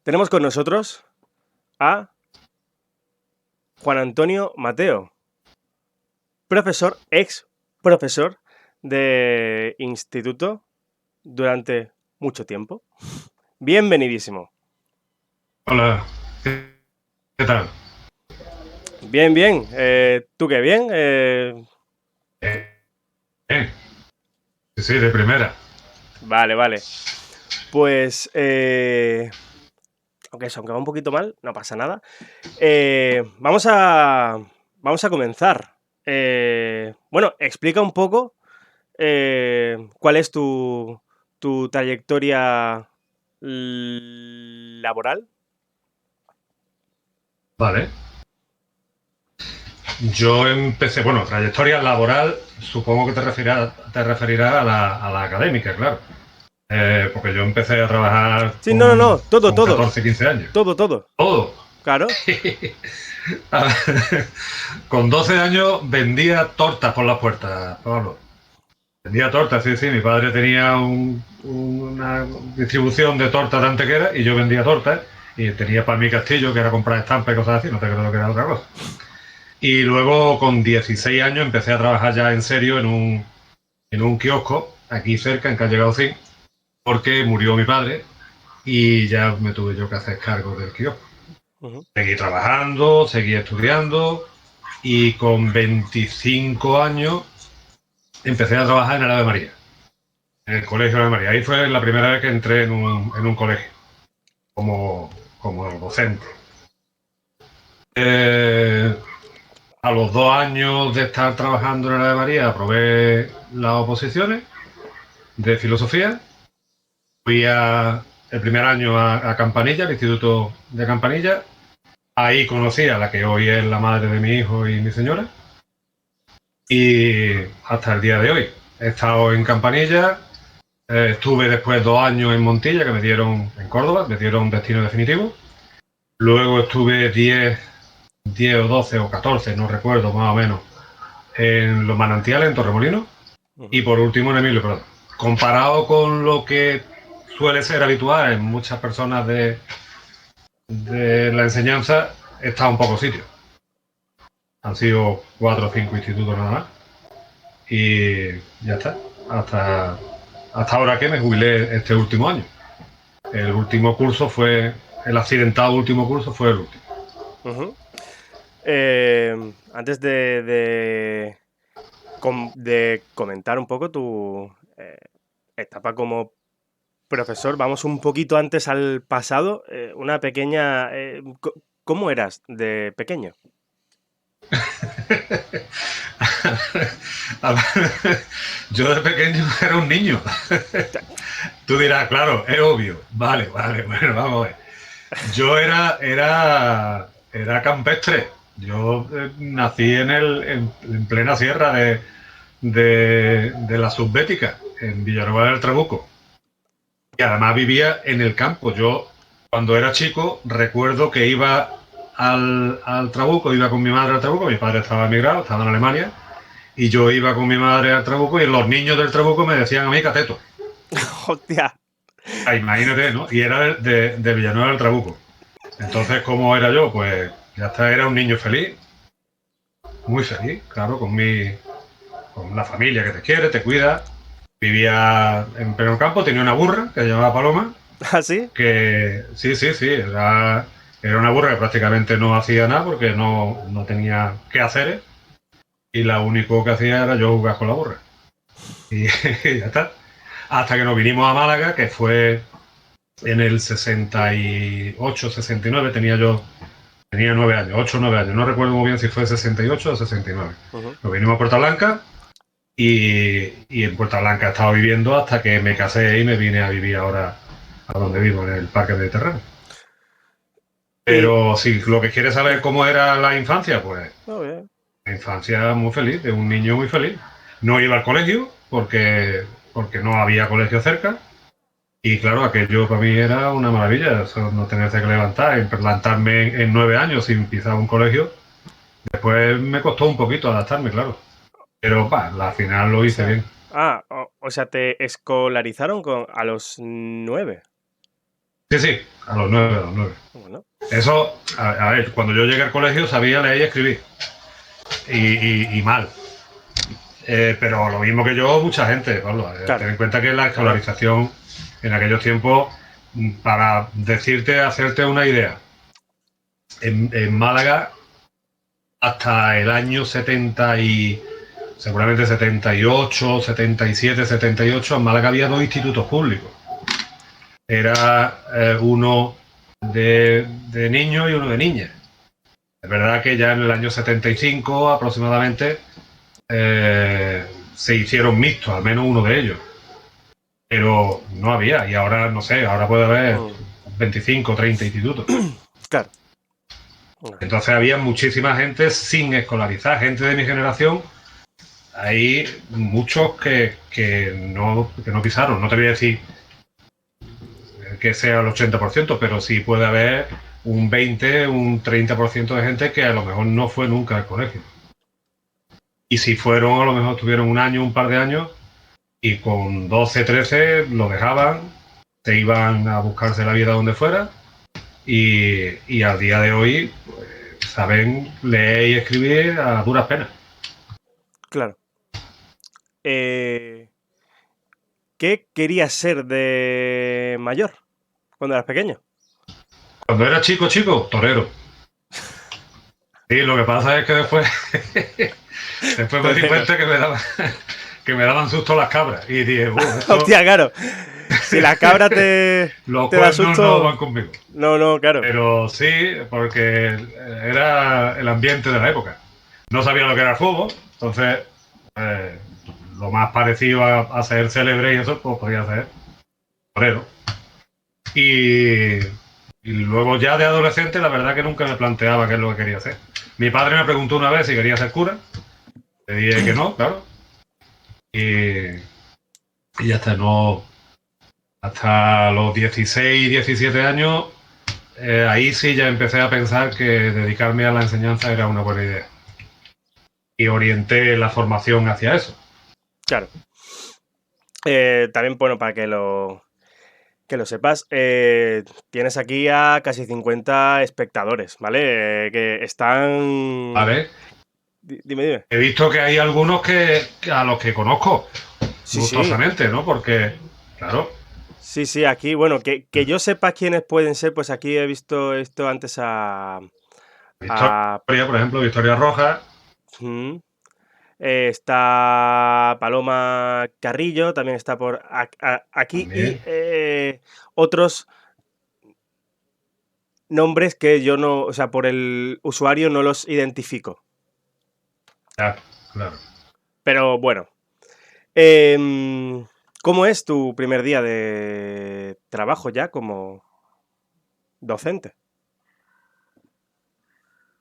Tenemos con nosotros a Juan Antonio Mateo, profesor, ex profesor de instituto durante mucho tiempo. Bienvenidísimo. Hola, ¿qué tal? Bien, bien. ¿Tú qué bien? Eh, Bien, sí, sí, de primera. Vale, vale. Pues, aunque va un poquito mal, no pasa nada. Vamos a comenzar. Bueno, explica un poco cuál es tu trayectoria laboral. Vale. Yo empecé, bueno, trayectoria laboral, supongo que te referirás a la académica, claro. Porque yo empecé a trabajar Sí, no, no, con, no, todo, con todo, 14, 15 años. todo, todo. Todo. Claro. Con 12 años vendía tortas por las puertas, Pablo. Vendía tortas, sí, sí. Mi padre tenía una distribución de tortas de Antequera y yo vendía tortas y tenía para mi castillo, que era comprar estampas y cosas así, no te creo que era otra cosa. Y luego con 16 años empecé a trabajar ya en serio en un kiosco aquí cerca, en calle Gaucín, porque murió mi padre y ya me tuve yo que hacer cargo del kiosco. Ujú. Seguí trabajando, seguí estudiando y con 25 años empecé a trabajar en el Ave María, en el Colegio de María. Ahí fue la primera vez que entré en un colegio como docente. Eh, a los 2 años de estar trabajando en la de María aprobé las oposiciones de filosofía. El primer año a Campanilla, al Instituto de Campanilla. Ahí conocí a la que hoy es la madre de mi hijo y mi señora. Y hasta el día de hoy. He estado en Campanilla. Estuve después 2 años en Montilla, que me dieron en Córdoba, me dieron destino definitivo. Luego estuve 10 o 12 o 14, no recuerdo más o menos, en Los Manantiales, en Torremolinos. Y Ujú. por último en Emilio Perdón. Comparado con lo que suele ser habitual en muchas personas de la enseñanza, he estado en pocos sitios. Han sido 4 o 5 institutos nada más. Y ya está. Hasta, hasta ahora que me jubilé este último año. El último curso fue, el accidentado último curso fue el último. Ujú. Antes de comentar un poco tu etapa como profesor, vamos un poquito antes al pasado. Una pequeña... ¿cómo eras de pequeño? Yo de pequeño era un niño. Tú dirás, claro, es obvio. Vale, vale, bueno, vamos a ver. Yo era campestre. Yo nací en plena sierra de la Subbética, en Villanueva del Trabuco. Y además vivía en el campo. Yo, cuando era chico, recuerdo que iba al Trabuco, iba con mi madre al Trabuco, mi padre estaba emigrado, estaba en Alemania, y yo iba con mi madre al Trabuco y los niños del Trabuco me decían a mí cateto. Hostia. Ah, imagínate, ¿no? Y era de Villanueva del Trabuco. Entonces, ¿cómo era yo? Pues ya está, era un niño feliz, muy feliz, claro, con la familia que te quiere, te cuida. Vivía en pleno campo, tenía una burra que se llamaba Paloma, ¿Así? que sí, sí, sí, era una burra que prácticamente no hacía nada porque no tenía qué hacer y lo único que hacía era yo jugar con la burra. Y, y ya está. Hasta que nos vinimos a Málaga, que fue en el 68, 69, tenía 9 años, 8 o 9 años, no recuerdo muy bien si fue 68 o 69. Ujú. Nos vinimos a Puerta Blanca y en Puerta Blanca he estado viviendo hasta que me casé y me vine a vivir ahora a donde vivo, en el Parque Mediterráneo. Y... Pero si lo que quieres saber Sí. cómo era la infancia, pues No, bien. la infancia muy feliz, de un niño muy feliz. No iba al colegio porque no había colegio cerca. Y claro, aquello para mí era una maravilla, eso no tenerse que levantar, implantarme en 9 años sin pisar un colegio. Después me costó un poquito adaptarme, claro. Pero al final lo O hice sea, bien. o sea, te escolarizaron a los 9. Sí, sí, a los 9, a los 9. Bueno, Eso, a ver, cuando yo llegué al colegio sabía leer y escribir. Y mal. Pero lo mismo que yo, mucha gente, Pablo. claro, Ten en cuenta que la claro. escolarización en aquellos tiempos, para decirte, hacerte una idea, en Málaga hasta el año 70 y seguramente 78, 77, 78, en Málaga había dos institutos públicos. Era uno de niños y uno de niñas. Es verdad que ya en el año 75 aproximadamente se hicieron mixtos, al menos uno de ellos. Pero no había, y ahora no sé, ahora puede haber Mm, 25 o 30 institutos. claro. No, Entonces había muchísima gente sin escolarizar, gente de mi generación. Hay muchos que no pisaron. No te voy a decir que sea el 80%, pero sí puede haber un 20, un 30% de gente que a lo mejor no fue nunca al colegio. Y si fueron, a lo mejor tuvieron un año, un par de años, y con 12, 13 lo dejaban, se iban a buscarse la vida donde fuera, y al día de hoy pues, saben leer y escribir a duras penas. claro. Eh, ¿Qué querías ser de mayor cuando eras pequeño? Cuando era chico, chico, torero. Sí, lo que pasa es que después, después me di Torero. cuenta que me daban susto las cabras. Y dije, esto, Hostia, claro. Si la cabra los te da cuernos no van susto. conmigo. No, no, claro. Pero sí, porque era el ambiente de la época. No sabía lo que era el fútbol, entonces eh, lo más parecido a ser célebre y eso, pues podía ser torero. Y, y luego ya de adolescente, la verdad que nunca me planteaba qué es lo que quería hacer. Mi padre me preguntó una vez si quería ser cura, le dije que no, claro. Y, y ya está, no, hasta los 16, 17 años, ahí sí ya empecé a pensar que dedicarme a la enseñanza era una buena idea. Y orienté la formación hacia eso. Claro. También, bueno, para que lo sepas, tienes aquí a casi 50 espectadores, ¿vale? Que están. ¿Vale? Dime, dime. He visto que hay algunos que a los que conozco Sí, sí. gustosamente, ¿no? Porque, claro, Sí, sí, aquí, bueno, que yo sepa quiénes pueden ser, pues aquí he visto esto antes a Victoria, por ejemplo, Victoria Rojas, mm, está Paloma Carrillo, también está por aquí y también. otros nombres que yo no, o sea, por el usuario no los identifico. Claro, claro. Pero bueno, em, ¿cómo es tu primer día de trabajo ya como docente?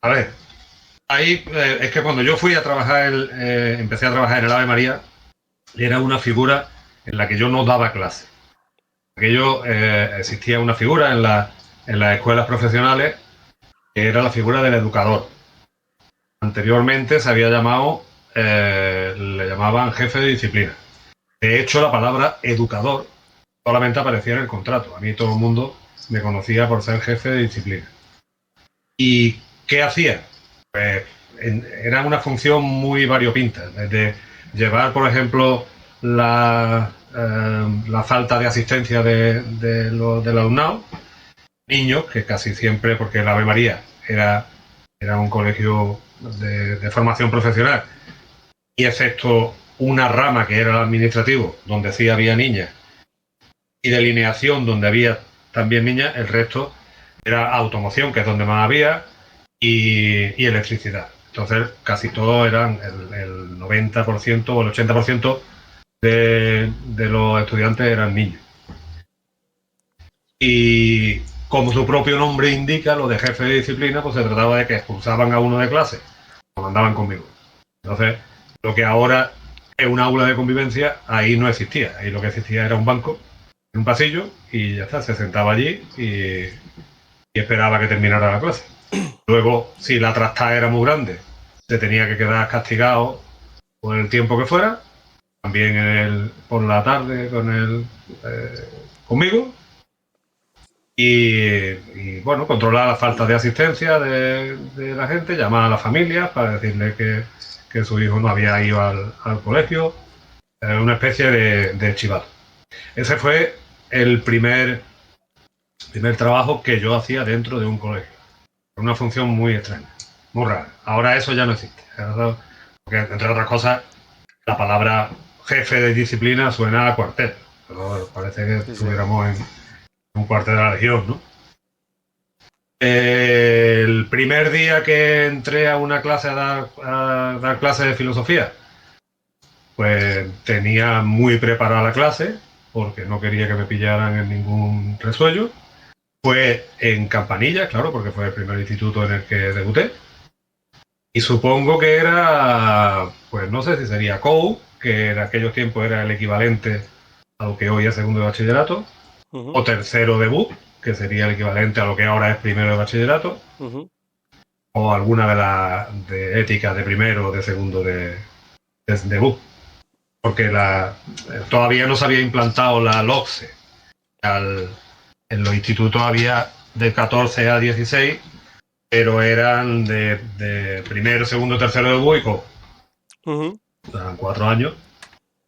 A ver, ahí es que cuando yo fui a trabajar, empecé a trabajar en el Ave María, era una figura en la que yo no daba clase. Aquello existía una figura en las escuelas profesionales que era la figura del educador. Anteriormente se había llamado, le llamaban jefe de disciplina. De hecho, la palabra educador solamente aparecía en el contrato. A mí todo el mundo me conocía por ser jefe de disciplina. ¿Y qué hacía? Pues era una función muy variopinta, desde llevar, por ejemplo, la falta de asistencia del alumnado, niños, que casi siempre, porque el Ave María era un colegio de formación profesional, y excepto una rama que era el administrativo, donde sí había niñas, y delineación, donde había también niñas, el resto era automoción, que es donde más había, y electricidad. Entonces, casi todos eran el 90% o el 80% de los estudiantes eran niños. Y como su propio nombre indica, lo de jefe de disciplina, pues se trataba de que expulsaban a uno de clase o mandaban conmigo. Entonces, lo que ahora es un aula de convivencia, ahí no existía. Ahí lo que existía era un banco en un pasillo y ya está, se sentaba allí y esperaba que terminara la clase. Luego, si la trastada era muy grande, se tenía que quedar castigado por el tiempo que fuera, también por la tarde conmigo, Bueno, controlar la falta de asistencia de la gente, llamar a la familia para decirle que su hijo no había ido al colegio. Una especie de chivato. Ese fue el primer trabajo que yo hacía dentro de un colegio. Una función muy extraña, muy rara. Ahora eso ya no existe. Porque, entre otras cosas, la palabra jefe de disciplina suena a cuartel. Pero parece que Sí, sí. estuviéramos en un cuartel de la Legión, ¿no? El primer día que entré a una clase a dar clases de filosofía, pues tenía muy preparada la clase, porque no quería que me pillaran en ningún resuello. Fue en Campanilla, claro, porque fue el primer instituto en el que debuté. Y supongo que era, pues no sé si sería COU, que en aquellos tiempos era el equivalente a lo que hoy es segundo de bachillerato, o tercero de BUP, que sería el equivalente a lo que ahora es primero de bachillerato, o alguna de las de ética de primero o de segundo de BUP. Porque todavía no se había implantado la LOCSE. En los institutos había de 14 a 16, pero eran de primero, segundo, tercero de BUICO. Eran 4 años.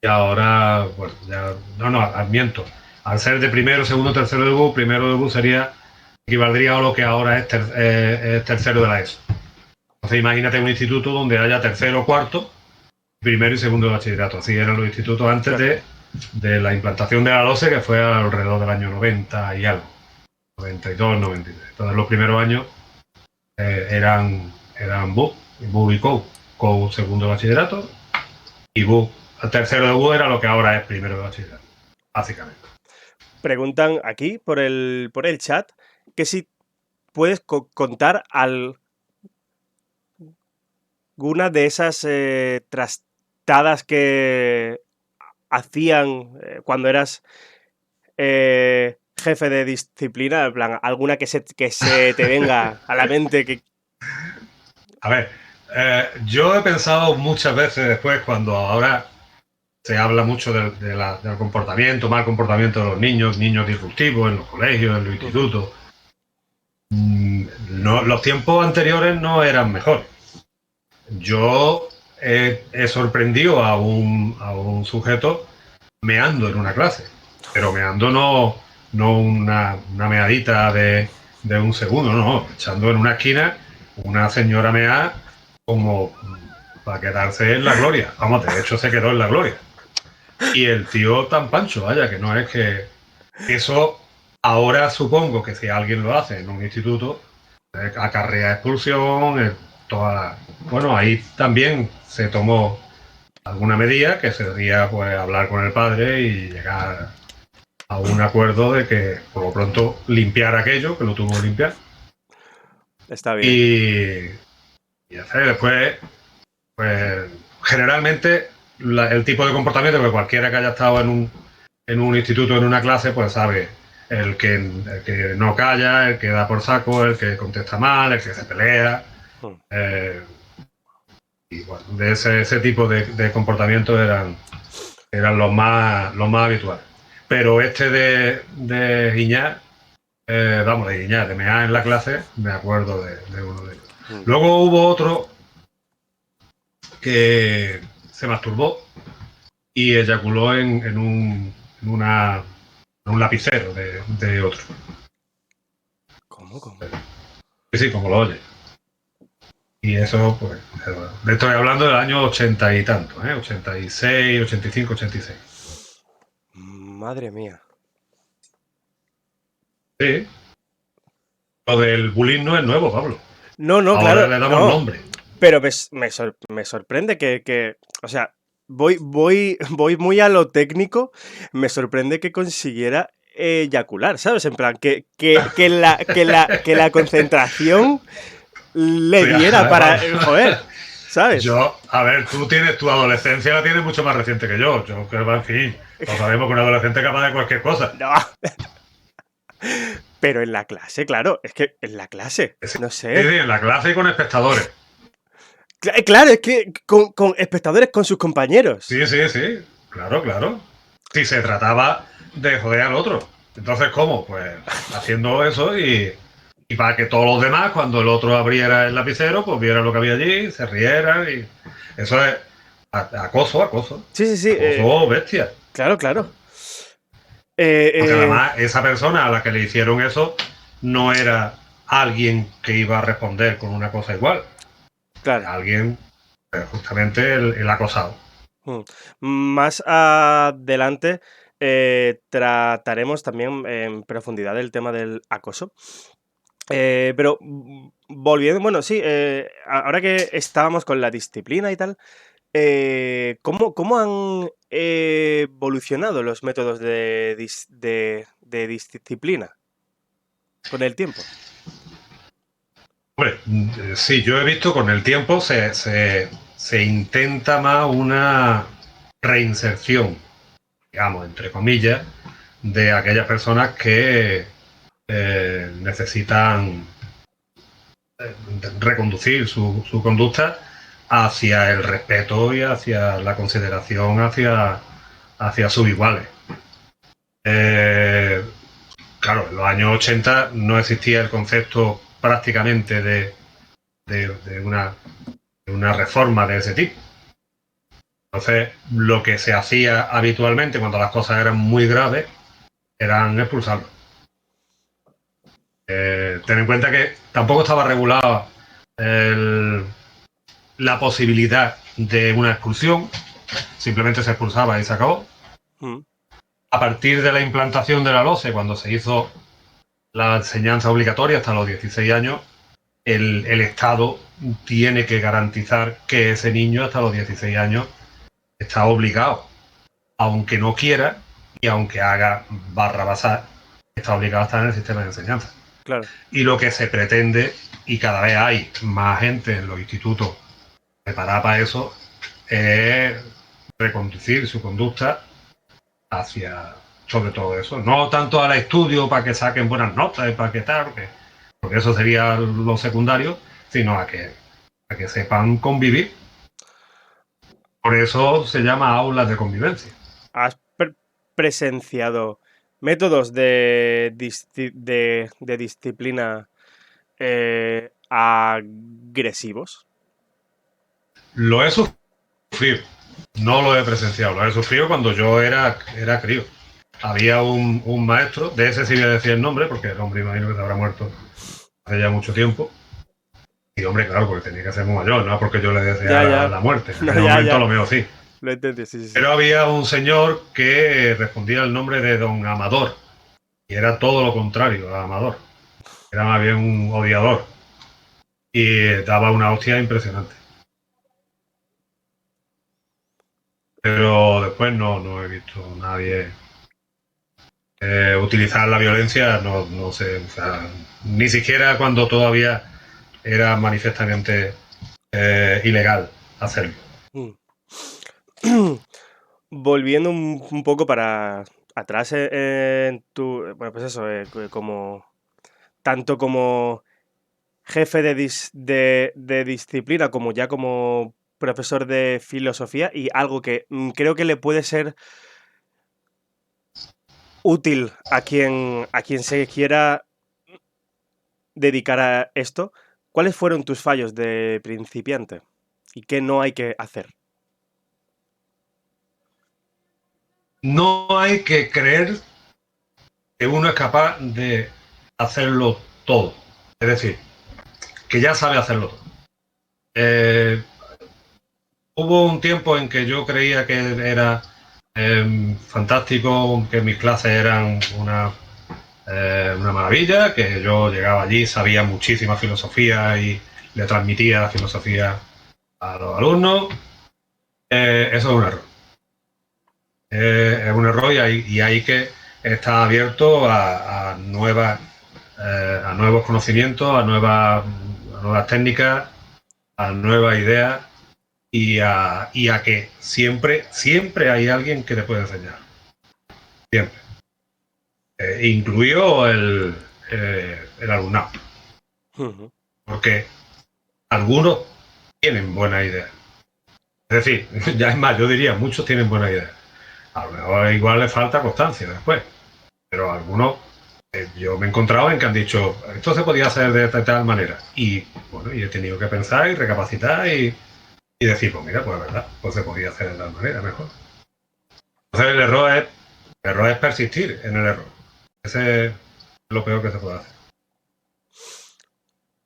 Y ahora, bueno, ya. No, admiento. Al ser de primero, segundo, tercero de BU, primero de BU equivaldría a lo que ahora es tercero de la ESO. Entonces imagínate un instituto donde haya tercero, cuarto, primero y segundo de bachillerato. Así eran los institutos antes de la implantación de la LOCSE, que fue alrededor del año 90 y algo. 92, 93. Entonces los primeros años eran BU y COU. COU segundo de bachillerato y BU. El tercero de BU era lo que ahora es primero de bachillerato, básicamente. Preguntan aquí por el chat que si puedes contar alguna de esas trastadas que hacían cuando eras jefe de disciplina, en plan, alguna que se te venga a la mente que... A ver, yo he pensado muchas veces después, cuando ahora se habla mucho del comportamiento, mal comportamiento de los niños disruptivos en los colegios, en los institutos. No, los tiempos anteriores no eran mejores. Yo he sorprendido a un sujeto meando en una clase, pero meando no una meadita de un segundo, no, echando en una esquina una señora mea como para quedarse en la gloria. Vamos, de hecho se quedó en la gloria. Y el tío tan pancho, vaya, que no es que eso ahora supongo que si alguien lo hace en un instituto, acarrea expulsión, bueno, ahí también se tomó alguna medida que sería pues hablar con el padre y llegar a un acuerdo de que por lo pronto limpiar aquello, que lo tuvo que limpiar. Está bien. Y hacer después, pues generalmente el tipo de comportamiento que cualquiera que haya estado en un instituto, en una clase, pues sabe el que no calla, el que da por saco, el que contesta mal, el que se pelea. Y bueno, de ese tipo de comportamientos eran los más habituales. Pero este de guiñar, de mear en la clase, me acuerdo de uno de ellos. Luego hubo otro que se masturbó y eyaculó en un lapicero de otro. ¿Cómo? Sí, como lo oye. Y eso, pues, estoy hablando del año 80 y tanto, 86, 85, 86. Madre mía. Sí. Lo del bullying no es nuevo, Pablo. No, Ahora claro, le damos no. nombre. Pero me sorprende que, o sea, voy muy a lo técnico, me sorprende que consiguiera eyacular, ¿sabes? En plan, que la concentración le Sí, diera para, joder, ¿sabes? a ver, tú tienes tu adolescencia, la tienes mucho más reciente que yo. Yo creo que, en fin, no sabemos que un adolescente es capaz de cualquier cosa. No. Pero en la clase, claro, es que en la clase, Sí, no sí, sé. en la clase y con espectadores. Claro, es que con espectadores, con sus compañeros. Sí, claro. Si se trataba de joder al otro. Entonces, ¿cómo? Pues haciendo eso y para que todos los demás, cuando el otro abriera el lapicero, pues vieran lo que había allí, se rieran y eso es acoso, acoso. Sí, sí, sí. Acoso bestia. Claro, claro. Porque Eh, además esa persona a la que le hicieron eso no era alguien que iba a responder con una cosa igual. claro. Era alguien, justamente el acosado. Mm. Más adelante trataremos también en profundidad el tema del acoso. Pero volviendo, bueno, sí, ahora que estábamos con la disciplina y tal, ¿cómo han evolucionado los métodos de disciplina con el tiempo? Hombre, sí, yo he visto con el tiempo se intenta más una reinserción, digamos, entre comillas, de aquellas personas que necesitan reconducir su conducta hacia el respeto y hacia la consideración hacia sus iguales. Eh, claro, en los años 80 no existía el concepto prácticamente de una reforma de ese tipo. Entonces, lo que se hacía habitualmente cuando las cosas eran muy graves eran expulsarlos. Ten en cuenta que tampoco estaba regulada la posibilidad de una expulsión, simplemente se expulsaba y se acabó. Mm. A partir de la implantación de la LOCE, cuando se hizo la enseñanza obligatoria hasta los 16 años, el Estado tiene que garantizar que ese niño hasta los 16 años está obligado, aunque no quiera y aunque haga barra basar, está obligado a estar en el sistema de enseñanza. Claro. Y lo que se pretende, y cada vez hay más gente en los institutos preparada para eso, es reconducir su conducta hacia, sobre todo eso. No tanto al estudio para que saquen buenas notas y para que tal, porque eso sería lo secundario, sino a que sepan convivir. Por eso se llama aulas de convivencia. ¿Has presenciado métodos de disciplina agresivos? Lo he sufrido, no lo he presenciado, lo he sufrido cuando yo era crío. Había un maestro, de ese sí voy a decir el nombre, porque el hombre imagino que se habrá muerto hace ya mucho tiempo. Y hombre, claro, porque tenía que ser muy mayor, no porque yo le Ya, deseara ya. la muerte. En No, aquel ya, momento a ya. lo mejor sí. Lo entendí, sí, sí, sí. Pero había un señor que respondía el nombre de don Amador. Y era todo lo contrario a Amador. Era más bien un odiador. Y daba una hostia impresionante. Pero después no he visto a nadie utilizar la violencia, no sé, o sea, ni siquiera cuando todavía era manifiestamente ilegal hacerlo. Mm. Volviendo un poco para atrás en tu, bueno, pues eso, como tanto como jefe de disciplina como ya como profesor de filosofía y algo que creo que le puede ser útil a quien se quiera dedicar a esto. ¿Cuáles fueron tus fallos de principiante? ¿Y qué no hay que hacer? No hay que creer que uno es capaz de hacerlo todo. Es decir, que ya sabe hacerlo todo. Eh, Hubo un tiempo en que yo creía que era fantástico, que mis clases eran una maravilla, que yo llegaba allí, sabía muchísima filosofía y le transmitía la filosofía a los alumnos. Eso es un error. Es un error y hay que estar abierto a nuevos conocimientos, a nuevas técnicas, a nuevas ideas y a que siempre hay alguien que te puede enseñar. Siempre. Incluido el alumnado. Ujú. Porque algunos tienen buena idea. Es decir, ya es más, yo diría, muchos tienen buena idea. A lo mejor igual les falta constancia después. pero algunos yo me he encontrado en que han dicho, esto se podía hacer de tal manera. Y bueno, y he tenido que pensar y recapacitar y decir, pues mira, pues es verdad, pues se podía hacer de tal manera mejor. Entonces el error es persistir en el error. Ese es lo peor que se puede hacer.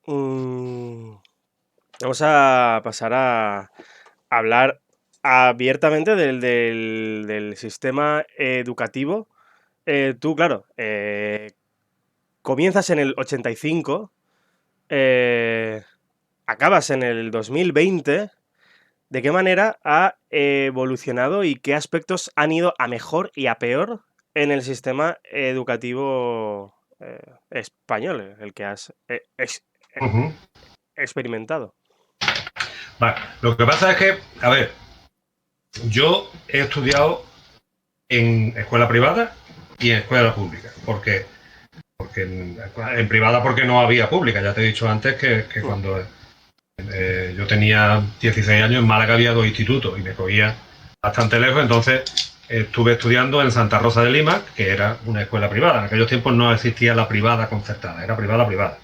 Mm, Vamos a pasar a hablar abiertamente del sistema educativo. Tú, claro, comienzas en el 85, eh, acabas en el 2020. ¿De qué manera ha evolucionado y qué aspectos han ido a mejor y a peor en el sistema educativo español, el que has Uh-huh. experimentado? Vale. Lo que pasa es que, a ver, yo he estudiado en escuela privada y en escuela pública. Porque en privada porque no había pública. Ya te he dicho antes que Mm, cuando yo tenía 16 años en Málaga había dos institutos y me cogía bastante lejos. Entonces estuve estudiando en Santa Rosa de Lima, que era una escuela privada. En aquellos tiempos no existía la privada concertada, era privada privada.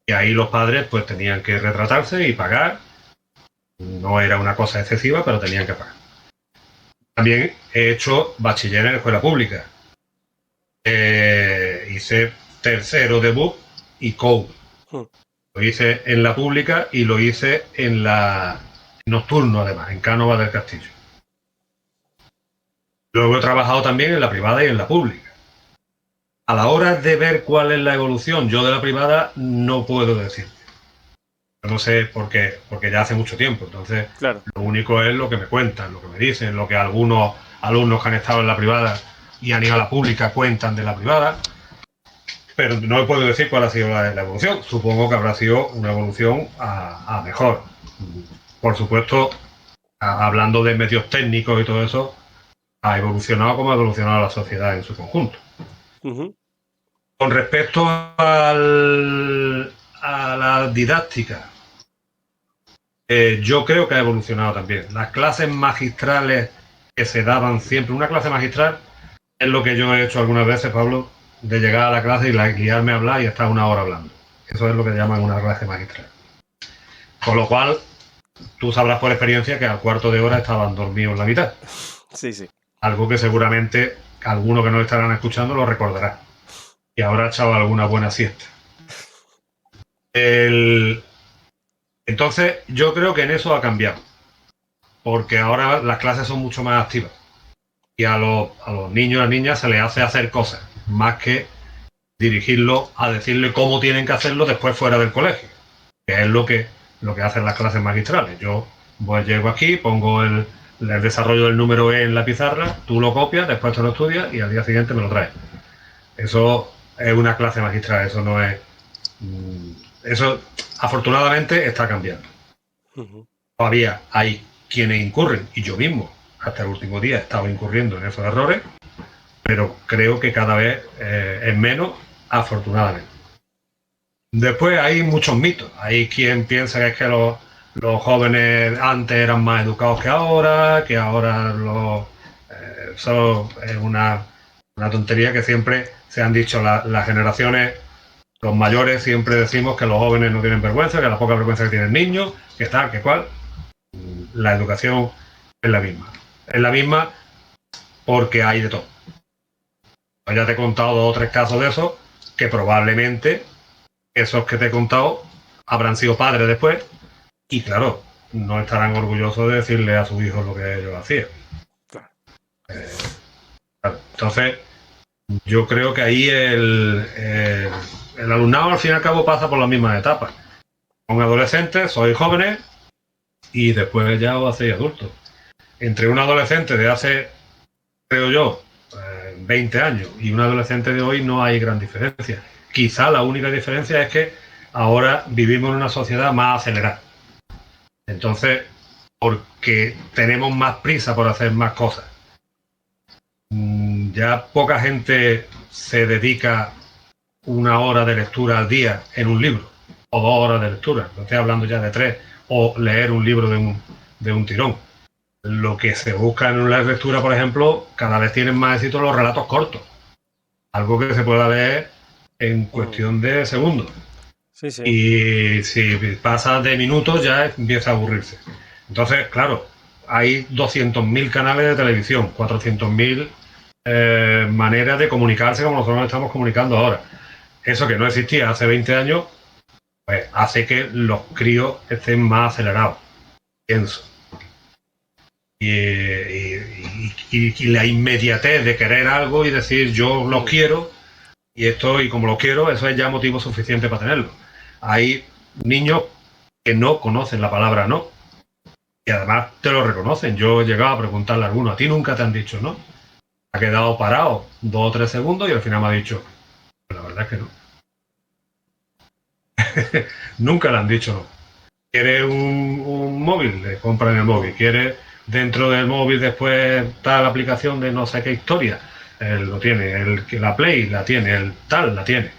Y ahí los padres pues tenían que retratarse y pagar. No era una cosa excesiva, pero tenían que pagar. También he hecho bachiller en escuela pública. Hice tercero de BUP y COU. mm, Lo hice en la pública y lo hice en la nocturno, además, en Cánovas del Castillo. Luego he trabajado también en la privada y en la pública. A la hora de ver cuál es la evolución, yo de la privada no puedo decir. No sé porque ya hace mucho tiempo. Entonces, claro. lo único es lo que me cuentan, lo que me dicen, lo que algunos alumnos que han estado en la privada y han ido a la pública cuentan de la privada. Pero no me puedo decir cuál ha sido la evolución. Supongo que habrá sido una evolución a mejor. Por supuesto, hablando de medios técnicos y todo eso, ha evolucionado como ha evolucionado la sociedad en su conjunto. Ujú, Con respecto a la didáctica, yo creo que ha evolucionado también. Las clases magistrales que se daban siempre, una clase magistral es lo que yo he hecho algunas veces, Pablo, de llegar a la clase y guiarme a hablar y estar una hora hablando. Eso es lo que llaman una clase magistral. Con lo cual, tú sabrás por experiencia que al cuarto de hora estaban dormidos en la mitad. sí, sí. Algo que seguramente alguno que nos estarán escuchando lo recordará. Y habrá echado alguna buena siesta. El... Entonces, yo creo que en eso ha cambiado. Porque ahora las clases son mucho más activas. Y a los niños y a las niñas se les hace hacer cosas, más que dirigirlos a decirle cómo tienen que hacerlo después fuera del colegio. Que es lo que hacen las clases magistrales. Yo llego aquí, pongo el desarrollo del número E en la pizarra, tú lo copias, después te lo estudias y al día siguiente me lo traes. Eso es una clase magistral, eso no es... Eso afortunadamente está cambiando. Ujú, Todavía hay quienes incurren, y yo mismo hasta el último día he estado incurriendo en esos errores, pero creo que cada vez es menos, afortunadamente. Después hay muchos mitos. Hay quien piensa que es que los jóvenes antes eran más educados que ahora eso es una tontería que siempre se han dicho las generaciones, los mayores siempre decimos que los jóvenes no tienen vergüenza, que la poca vergüenza que tienen niños, que tal, que cual. La educación es la misma. Es la misma porque hay de todo. Ya te he contado 2 o 3 casos de esos que probablemente esos que te he contado habrán sido padres después y claro, no estarán orgullosos de decirle a sus hijos lo que ellos hacían. claro. Claro. Entonces, yo creo que ahí el alumnado al fin y al cabo pasa por las mismas etapas. Son adolescentes, sois jóvenes y después ya os hacéis adultos. Entre un adolescente de hace, creo yo, 20 años y un adolescente de hoy no hay gran diferencia. Quizá la única diferencia es que ahora vivimos en una sociedad más acelerada. Entonces, porque tenemos más prisa por hacer más cosas. Ya poca gente se dedica 1 hora de lectura al día en un libro, o 2 horas de lectura, no estoy hablando ya de 3, o leer un libro de un tirón. Lo que se busca en una lectura, por ejemplo, cada vez tienen más éxito los relatos cortos. algo que se pueda ver en cuestión de segundos. Sí, sí. Y si pasa de minutos ya empieza a aburrirse. Entonces, claro, hay 200.000 canales de televisión, 400.000 maneras de comunicarse como nosotros nos estamos comunicando ahora. Eso que no existía hace 20 años, pues hace que los críos estén más acelerados, pienso. Y la inmediatez de querer algo y decir yo lo quiero y esto y como lo quiero, eso es ya motivo suficiente para tenerlo. Hay niños que no conocen la palabra no y además te lo reconocen. Yo he llegado a preguntarle a alguno, a ti nunca te han dicho no. Ha quedado parado 2 o 3 segundos y al final me ha dicho, pues la verdad es que no. Nunca le han dicho no. ¿Quieres un móvil? Le compran el móvil. ¿Quieres dentro del móvil después tal aplicación de no sé qué historia? Lo tiene. La Play la tiene. El tal la tiene.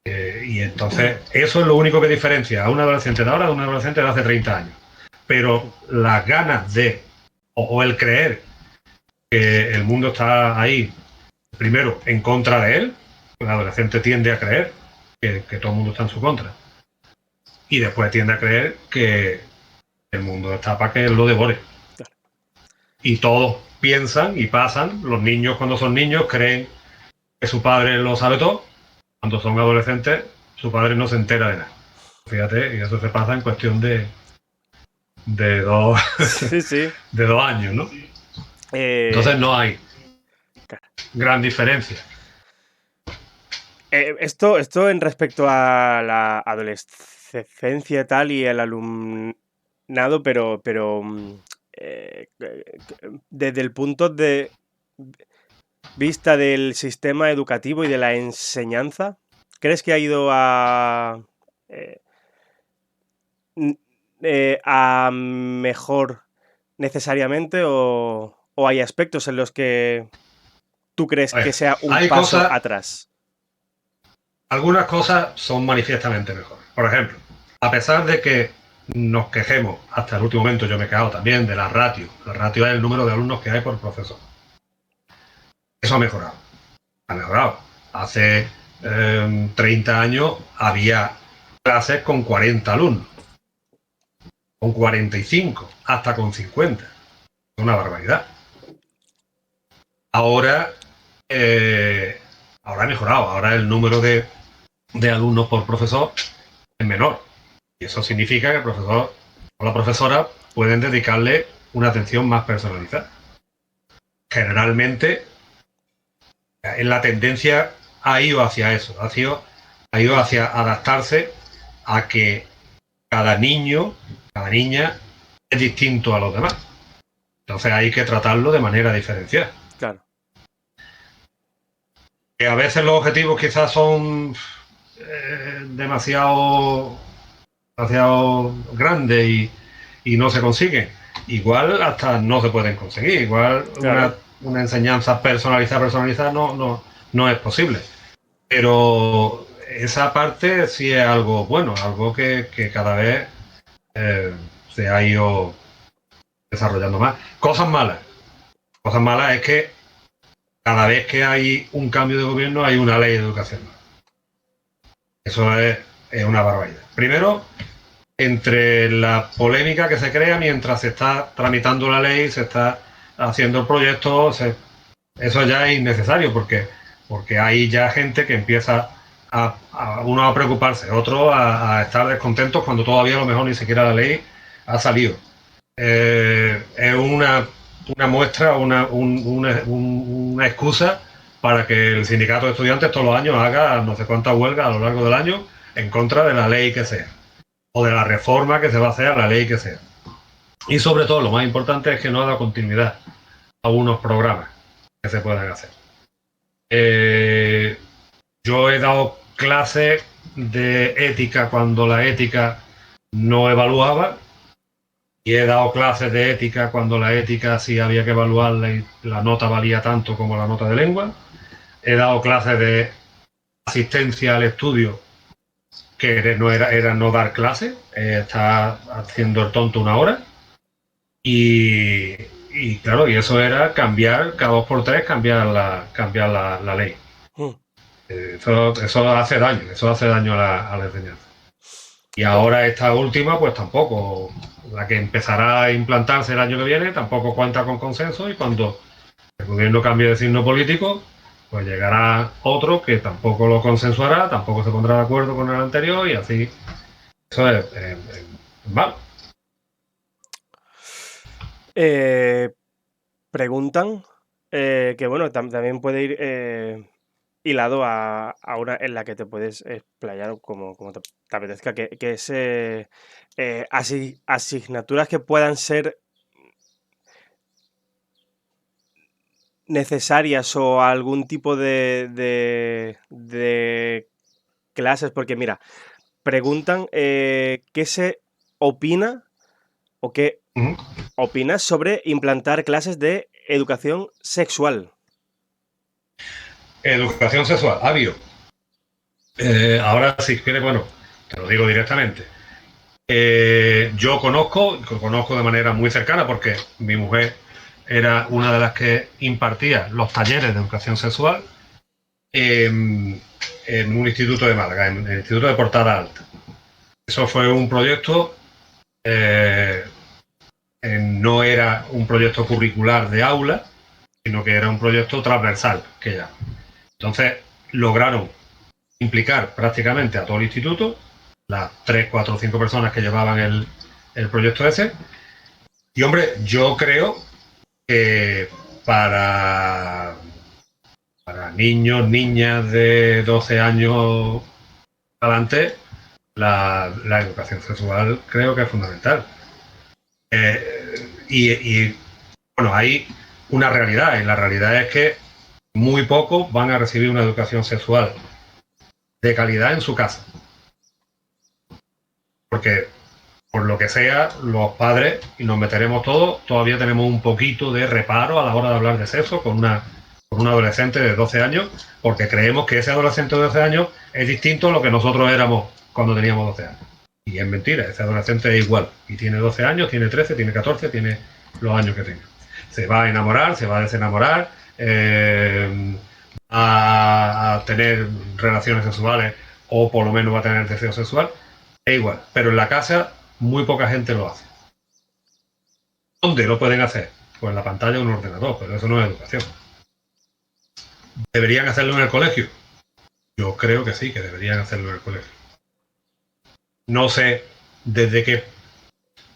Y entonces eso es lo único que diferencia a un adolescente de ahora de un adolescente de hace 30 años. Pero las ganas de, o el creer que el mundo está ahí, primero, en contra de él, el adolescente tiende a creer que todo el mundo está en su contra. Y después tiende a creer que el mundo está para que él lo devore. Y todos piensan y pasan, los niños cuando son niños creen que su padre lo sabe todo, cuando son adolescentes su padre no se entera de nada. Fíjate, y eso se pasa en cuestión de dos, Sí, sí. de 2 años, ¿no? Entonces no hay gran diferencia. Esto en respecto a la adolescencia y tal y el alumnado, pero desde el punto de vista del sistema educativo y de la enseñanza, ¿crees que ha ido eh, a mejor necesariamente o hay aspectos en los que tú crees que sea un hay paso cosas, atrás? algunas cosas son manifiestamente mejores. Por ejemplo, a pesar de que nos quejemos, hasta el último momento yo me he quejado también de la ratio. La ratio es el número de alumnos que hay por profesor. Eso ha mejorado. Ha mejorado. Hace 30 años había clases con 40 alumnos, con 45, hasta con 50. Es una barbaridad. Ahora, ahora ha mejorado. Ahora el número de alumnos por profesor es menor. Y eso significa que el profesor o la profesora pueden dedicarle una atención más personalizada. Generalmente, la tendencia ha ido hacia eso, ha ido hacia adaptarse a que cada niño, cada niña es distinto a los demás. Entonces hay que tratarlo de manera diferenciada. Claro. Que a veces los objetivos quizás son demasiado grandes y no se consiguen. Igual hasta no se pueden conseguir. Igual Claro. una enseñanza personalizada no es posible. Pero esa parte sí es algo bueno, algo que cada vez se ha ido desarrollando más. Cosas malas. Cosas malas es que cada vez que hay un cambio de gobierno hay una ley de educación. Eso es una barbaridad. Primero, entre la polémica que se crea mientras se está tramitando la ley, se está haciendo el proyecto, eso ya es innecesario porque hay ya gente que empieza uno a preocuparse, otro a estar descontentos cuando todavía a lo mejor ni siquiera la ley ha salido. Es una muestra, una excusa para que el sindicato de estudiantes todos los años haga no sé cuántas huelgas a lo largo del año en contra de la ley que sea o de la reforma que se va a hacer a la ley que sea. Y sobre todo, lo más importante es que no da continuidad a unos programas que se puedan hacer. Yo he dado clases de ética cuando la ética no evaluaba y he dado clases de ética cuando la ética sí había que evaluarla y la nota valía tanto como la nota de lengua. He dado clases de asistencia al estudio que no era no dar clase, estar haciendo el tonto una hora. Y claro, y eso era cambiar, cada 2 por 3 cambiar la ley. Mm. Eso hace daño a la enseñanza. Y ahora esta última, pues tampoco, la que empezará a implantarse el año que viene, tampoco cuenta con consenso y cuando el gobierno cambie de signo político, pues llegará otro que tampoco lo consensuará, tampoco se pondrá de acuerdo con el anterior y así. Eso es malo. Eh, Preguntan que, bueno, también puede ir hilado a una en la que te puedes explayar como te apetezca, que es asignaturas que puedan ser necesarias o algún tipo de clases, porque mira, preguntan qué se opina o qué Ujú. opinas sobre implantar clases de educación sexual. Educación sexual, habio. Ahora, si quieres, bueno, te lo digo directamente. Yo conozco de manera muy cercana porque mi mujer era una de las que impartía los talleres de educación sexual en un instituto de Málaga, en el Instituto de Portada Alta. Eso fue un proyecto, eh, no era un proyecto curricular de aula, sino que era un proyecto transversal, que ya. Entonces lograron implicar prácticamente a todo el instituto, las 3, 4 o 5 personas que llevaban el proyecto ese. Y hombre, yo creo que para, para niños, niñas de 12 años adelante, la educación sexual creo que es fundamental. Y bueno, hay una realidad, y la realidad es que muy pocos van a recibir una educación sexual de calidad en su casa. Porque por lo que sea, los padres, y nos meteremos todos, todavía tenemos un poquito de reparo a la hora de hablar de sexo con un adolescente de 12 años, porque creemos que ese adolescente de 12 años es distinto a lo que nosotros éramos cuando teníamos 12 años. Y es mentira, ese adolescente es igual. Y tiene 12 años, tiene 13, tiene 14, tiene los años que tenga. Se va a enamorar, se va a desenamorar, a tener relaciones sexuales o por lo menos va a tener deseo sexual. Es igual. Pero en la casa muy poca gente lo hace. ¿Dónde lo pueden hacer? Pues en la pantalla de un ordenador, pero eso no es educación. ¿Deberían hacerlo en el colegio? Yo creo que sí, que deberían hacerlo en el colegio. No sé desde qué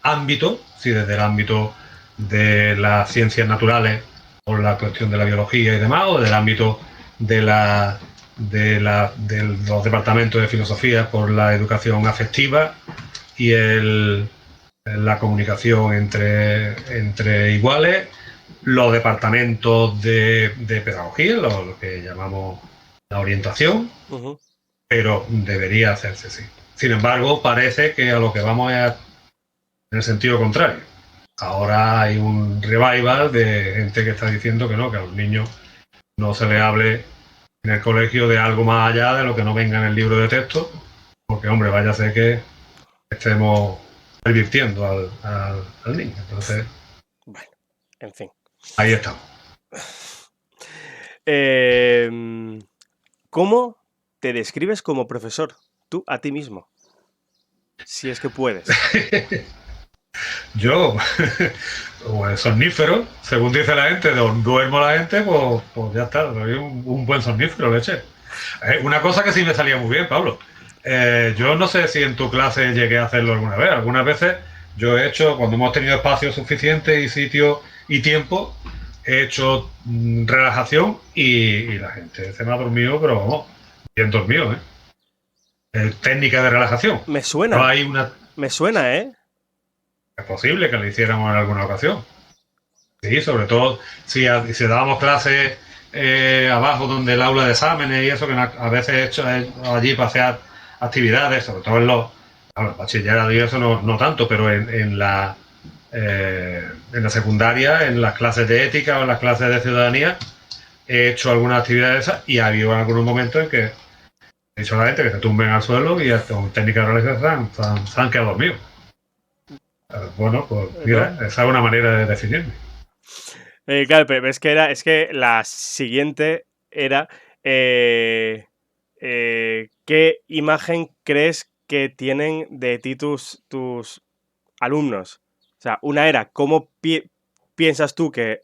ámbito, si desde el ámbito de las ciencias naturales o la cuestión de la biología y demás, o del ámbito de de los departamentos de filosofía por la educación afectiva y la comunicación entre iguales, los departamentos de pedagogía, lo que llamamos la orientación, Ujú. pero debería hacerse, sí. Sin embargo, parece que a lo que vamos es en el sentido contrario. Ahora hay un revival de gente que está diciendo que no, que a los niños no se les hable en el colegio de algo más allá de lo que no venga en el libro de texto, porque, hombre, vaya a ser que estemos pervirtiendo al niño. Entonces, Bueno, en fin. ahí estamos. Em, ¿Cómo te describes como profesor? Tú a ti mismo, si es que puedes. Yo, pues somnífero, según dice la gente, duermo la gente, pues ya está, soy un buen somnífero, leche. Una cosa que sí me salía muy bien, Pablo. Yo no sé si en tu clase llegué a hacerlo alguna vez. Algunas veces yo he hecho, cuando hemos tenido espacio suficiente y sitio y tiempo, he hecho relajación y la gente se me ha dormido, pero vamos, bien dormido, ¿eh? Técnica de relajación. Me No suena, hay una... me suena, ¿eh? Es posible que lo hiciéramos en alguna ocasión. Sí, sobre todo si dábamos clases abajo donde el aula de exámenes y eso, que a veces he hecho allí para hacer actividades, sobre todo en los bachilleratos y eso no tanto, pero en la secundaria, en las clases de ética o en las clases de ciudadanía, he hecho algunas actividades de esas y ha habido algunos momentos en que he dicho a la gente que se tumben al suelo y con técnicas de realización se han quedado dormidos. Bueno, pues mira, ¿No? esa es una manera de definirme. Claro, pero es que la siguiente era ¿qué imagen crees que tienen de ti tus alumnos? O sea, una era cómo piensas tú que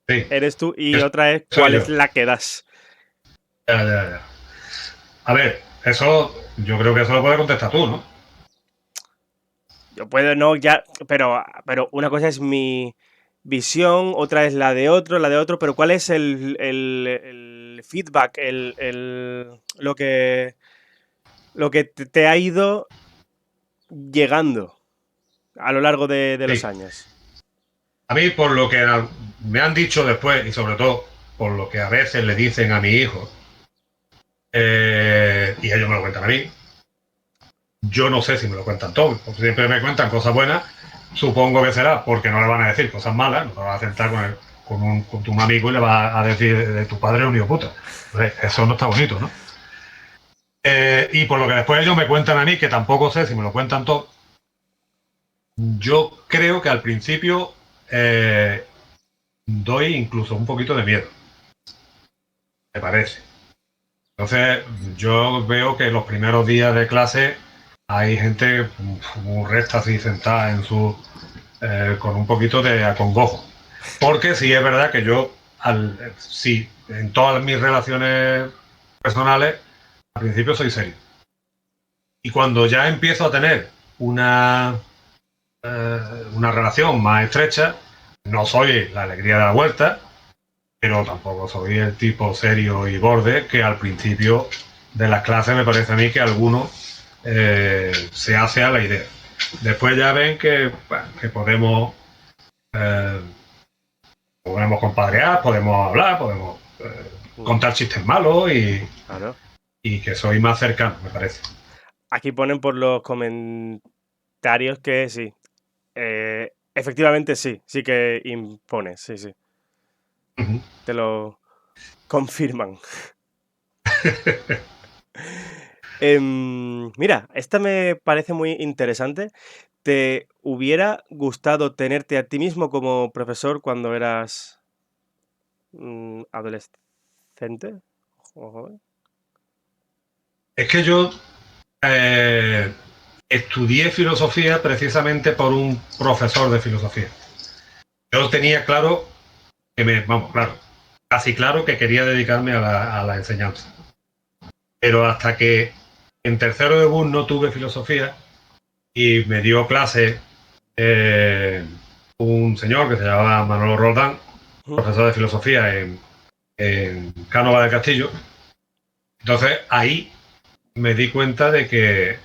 Sí, eres tú y eso otra es soy cuál yo. es la que das. Ya, ya, ya. A ver, eso yo creo que eso lo puedes contestar tú, ¿no? Yo puedo no ya, pero una cosa es mi visión, otra es la de otro, pero ¿cuál es el feedback, lo que te ha ido llegando a lo largo de los Sí. años? A mí, por lo que me han dicho después, y sobre todo por lo que a veces le dicen a mi hijo, y ellos me lo cuentan a mí, yo no sé si me lo cuentan todo, porque siempre me cuentan cosas buenas, supongo que será porque no le van a decir cosas malas, no te vas a sentar con tu amigo y le vas a decir de tu padre un hijo puta. Entonces, eso no está bonito, ¿no? Y por lo que después ellos me cuentan a mí, que tampoco sé si me lo cuentan todo, yo creo que al principio doy incluso un poquito de miedo, me parece. Entonces, yo veo que los primeros días de clase hay gente muy recta así sentada con un poquito de acongojo. Porque sí es verdad que yo, sí, en todas mis relaciones personales, al principio soy serio. Y cuando ya empiezo a tener una relación más estrecha, no soy la alegría de la vuelta, pero tampoco soy el tipo serio y borde que al principio de las clases me parece a mí que alguno se hace a la idea. Después ya ven que, bueno, que eh, podemos compadrear, podemos hablar, podemos Mm, contar chistes malos claro. y que soy más cercano, me parece. Aquí ponen por los comentarios que sí. Efectivamente sí, sí que impone, sí, sí. Uh -huh. Te lo confirman. Mira, esta me parece muy interesante. ¿Te hubiera gustado tenerte a ti mismo como profesor cuando eras adolescente o joven? Es que yo estudié filosofía precisamente por un profesor de filosofía. Yo tenía claro vamos, claro, casi claro que quería dedicarme a la enseñanza. Pero hasta que en tercero de BUS no tuve filosofía y me dio clase eh, un señor que se llamaba Manolo Roldán, Ujú. profesor de filosofía en Cánova del Castillo. Entonces ahí me di cuenta de que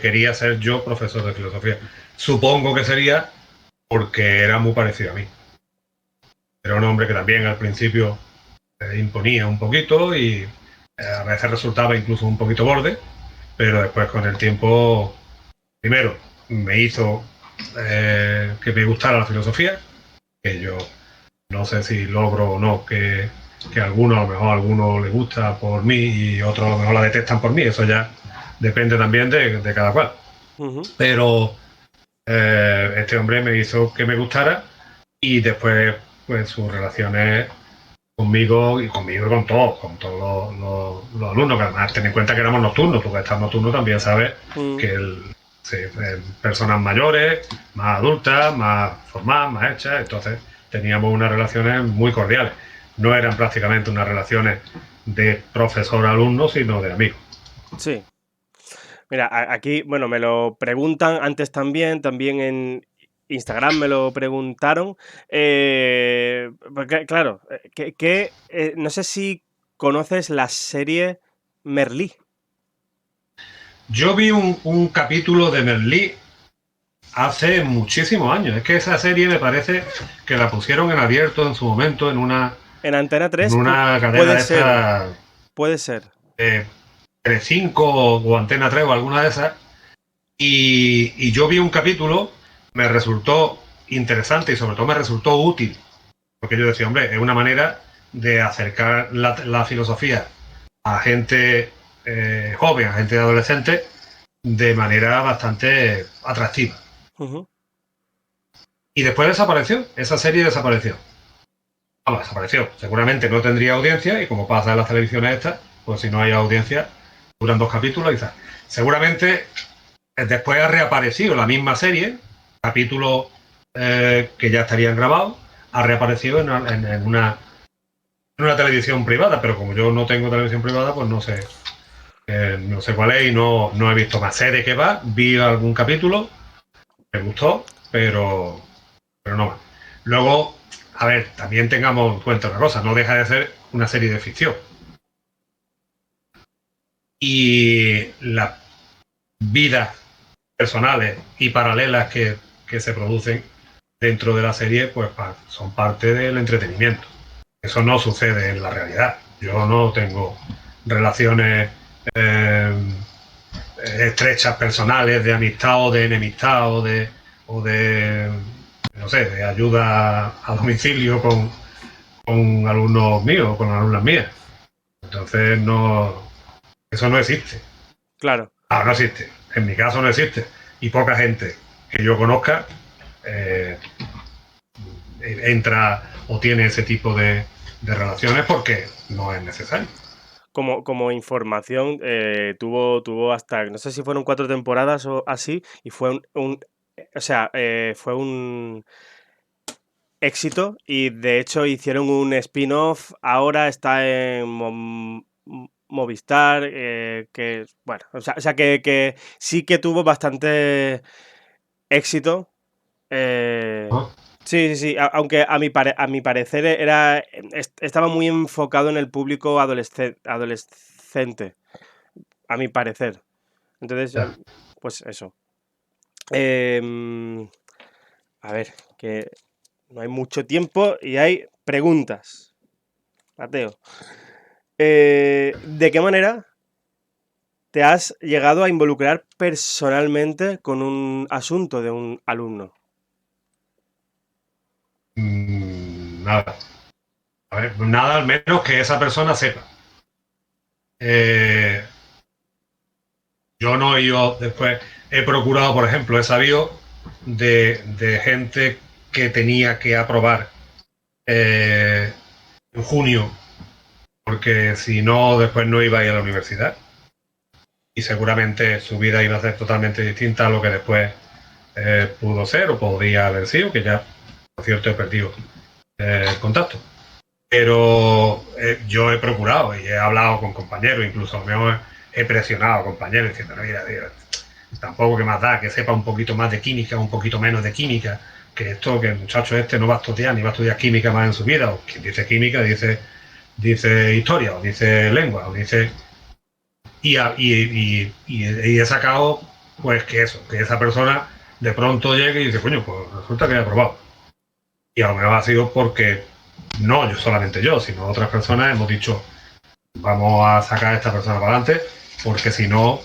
quería ser yo profesor de filosofía. Supongo que sería porque era muy parecido a mí. Era un hombre que también al principio imponía un poquito y a veces resultaba incluso un poquito borde, pero después con el tiempo, primero, me hizo que me gustara la filosofía, que yo no sé si logro o no que a alguno, a lo mejor a alguno le gusta por mí y otros a lo mejor la detestan por mí, eso ya depende también de cada cual. Ujú. Pero este hombre me hizo que me gustara y después pues sus relaciones conmigo y con todos los alumnos, que además ten en cuenta que éramos nocturnos, porque estar nocturno también sabes Mm. que sí, personas mayores, más adultas, más formadas, más hechas, entonces teníamos unas relaciones muy cordiales. No eran prácticamente unas relaciones de profesor-alumno, sino de amigo. Sí. Mira, aquí, bueno, me lo preguntan antes también en Instagram me lo preguntaron. Porque, claro, no sé si conoces la serie Merlí. Yo vi un capítulo de Merlí hace muchísimos años. Es que esa serie me parece que la pusieron en abierto en su momento En Antena en 3 una cadena puede de ser, estas puede ser. eh, Telecinco o Antena 3 o alguna de esas. Y yo vi un capítulo, me resultó interesante y sobre todo me resultó útil. Porque yo decía, hombre, es una manera de acercar la filosofía a gente joven, a gente adolescente, de manera bastante atractiva. Ujú. Y después desapareció, esa serie desapareció. Desapareció. Seguramente no tendría audiencia y como pasa en las televisiones estas, pues si no hay audiencia, duran 2 capítulos y tal. Seguramente después ha reaparecido la misma serie, capítulos que ya estarían grabados, ha reaparecido en una televisión privada, pero como yo no tengo televisión privada, pues no sé cuál es y no he visto más. Sé de qué va, vi algún capítulo, me gustó, pero no más. Luego, a ver, también tengamos en cuenta una cosa, no deja de ser una serie de ficción. Y las vidas personales y paralelas que se producen dentro de la serie, pues son parte del entretenimiento. Eso no sucede en la realidad. Yo no tengo relaciones estrechas personales de amistad o de enemistad o de no sé, de ayuda a domicilio con alumnos míos, con alumnas mías. Entonces eso no existe. Claro. No existe. En mi caso no existe. Y poca gente que yo conozca entra o tiene ese tipo de relaciones porque no es necesario. Como información, tuvo hasta, no sé si fueron 4 temporadas o así, y fue o sea, fue un éxito, y de hecho hicieron un spin-off, ahora está en Movistar, que, bueno, o sea que sí que tuvo bastante éxito. ¿No? Sí, sí, sí, aunque a mi parecer estaba muy enfocado en el público adolescente, a mi parecer. Entonces, Ya. pues eso. Em, a ver, que no hay mucho tiempo y hay preguntas. Mateo, ¿de qué manera te has llegado a involucrar personalmente con un asunto de un alumno? Nada. A ver, nada al menos que esa persona sepa. Eh, yo no he ido después, he procurado, por ejemplo, he sabido de gente que tenía que aprobar en junio, porque si no, después no iba a ir a la universidad. Y seguramente su vida iba a ser totalmente distinta a lo que después pudo ser o podría haber sido, que ya, por cierto, he perdido el contacto. Pero yo he procurado y he hablado con compañeros, incluso a lo mejor he presionado a compañeros diciendo, no, mira, tampoco que más da, que sepa un poquito más de química, un poquito menos de química, que esto, que el muchacho este no va a estudiar, ni va a estudiar química más en su vida, o quien dice química dice historia, o dice lengua, o dice... Y he sacado, pues que eso, que esa persona de pronto llegue y dice, coño, pues resulta que he aprobado. Y a lo mejor ha sido porque no yo solamente yo, sino otras personas hemos dicho, vamos a sacar a esta persona para adelante, porque si no,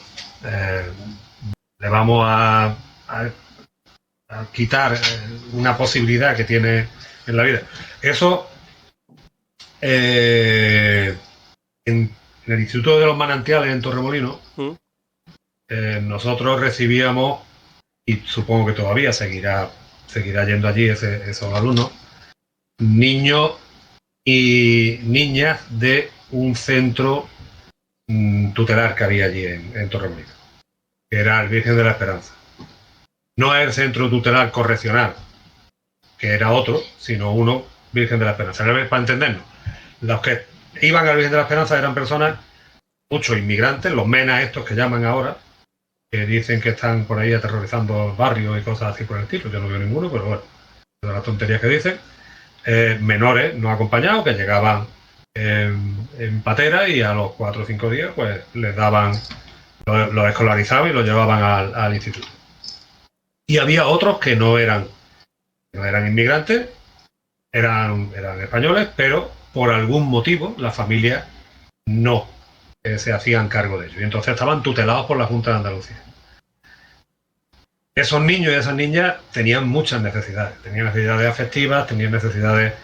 le vamos a quitar una posibilidad que tiene en la vida. Eso, en el Instituto de los Manantiales en Torremolinos, ¿Mm? nosotros recibíamos, y supongo que todavía seguirá yendo allí esos alumnos, niños y niñas de un centro tutelar que había allí en Torremolinos, que era el Virgen de la Esperanza. No es el centro tutelar correccional, que era otro, sino uno Virgen de la Esperanza. Para entendernos, los que iban al Virgen de la Esperanza eran personas, muchos inmigrantes, los menas estos que llaman ahora, que dicen que están por ahí aterrorizando barrios y cosas así por el estilo. Yo no veo ninguno, pero bueno, de las tonterías que dicen. Menores no acompañados que llegaban en patera y a los 4 o 5 días pues les daban, los escolarizaban y los llevaban al instituto. Y había otros que no eran inmigrantes, eran españoles, pero por algún motivo la familia no se hacían cargo de ellos. Y entonces estaban tutelados por la Junta de Andalucía. Esos niños y esas niñas tenían muchas necesidades. Tenían necesidades afectivas, tenían necesidades,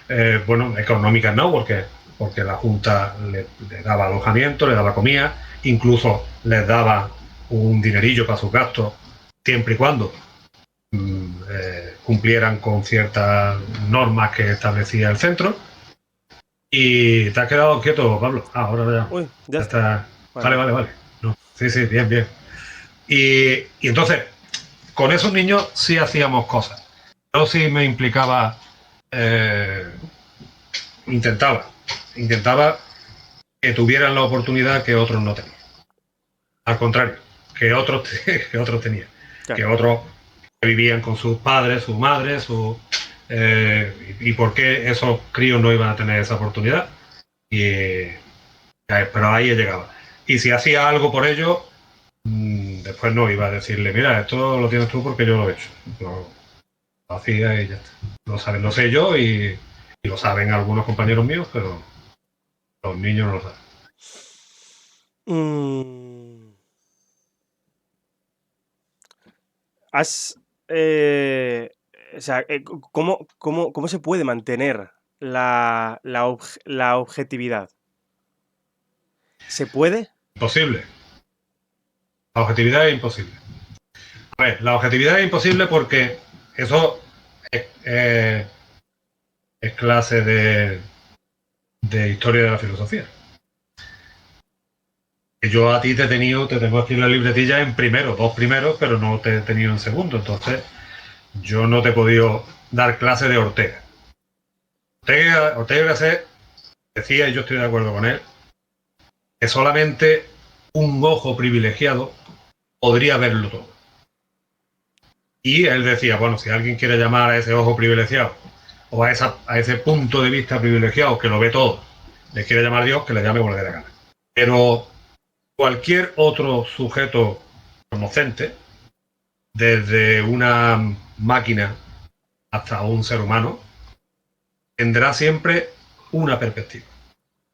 económicas no, porque la Junta le daba alojamiento, le daba comida, incluso les daba un dinerillo para sus gastos, siempre y cuando cumplieran con ciertas normas que establecía el centro. Y te has quedado quieto, Pablo. Ah, ahora ya. Uy, ya Ya está. está. Vale. Vale. No. Sí, bien, bien. Y entonces, con esos niños sí hacíamos cosas. Yo sí me implicaba, eh, intentaba que tuvieran la oportunidad que otros no tenían. Al contrario, que otros, que otros tenían. Que Claro. otros vivían con sus padres, sus madres, y por qué esos críos no iban a tener esa oportunidad. Y, pero ahí llegaba. Y si hacía algo por ello, después no iba a decirle, mira, esto lo tienes tú porque yo lo he hecho. Lo hacía y ya está. Lo sé yo y lo saben algunos compañeros míos, pero los niños no lo saben. Mm, has, eh, o sea, ¿cómo se puede mantener la objetividad? ¿Se puede? Imposible. La objetividad es imposible. A ver, la objetividad es imposible porque eso es, es clase de historia de la filosofía. Yo a ti te tengo aquí en la libretilla en primero, dos primeros, pero no te he tenido en segundo. Entonces, yo no te he podido dar clase de Ortega. Ortega Gasset decía, y yo estoy de acuerdo con él, que solamente un ojo privilegiado podría verlo todo. Y él decía, bueno, si alguien quiere llamar a ese ojo privilegiado o a ese punto de vista privilegiado que lo ve todo, le quiere llamar Dios, que le llame como le dé la gana. Pero cualquier otro sujeto conocente, desde una máquina hasta un ser humano, tendrá siempre una perspectiva,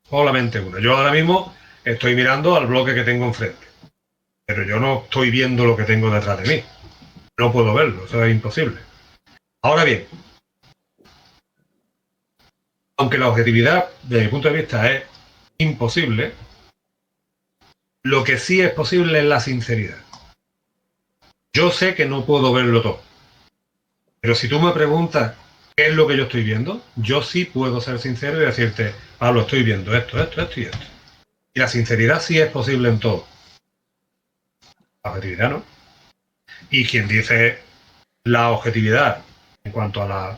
solamente una. Yo ahora mismo estoy mirando al bloque que tengo enfrente, pero yo no estoy viendo lo que tengo detrás de mí. No puedo verlo, eso es imposible. Ahora bien, aunque la objetividad, desde mi punto de vista, es imposible, lo que sí es posible es la sinceridad. Yo sé que no puedo verlo todo, pero si tú me preguntas qué es lo que yo estoy viendo, yo sí puedo ser sincero y decirte, Pablo, estoy viendo esto y esto. Y la sinceridad sí es posible en todo. La objetividad no. Y quien dice la objetividad en cuanto a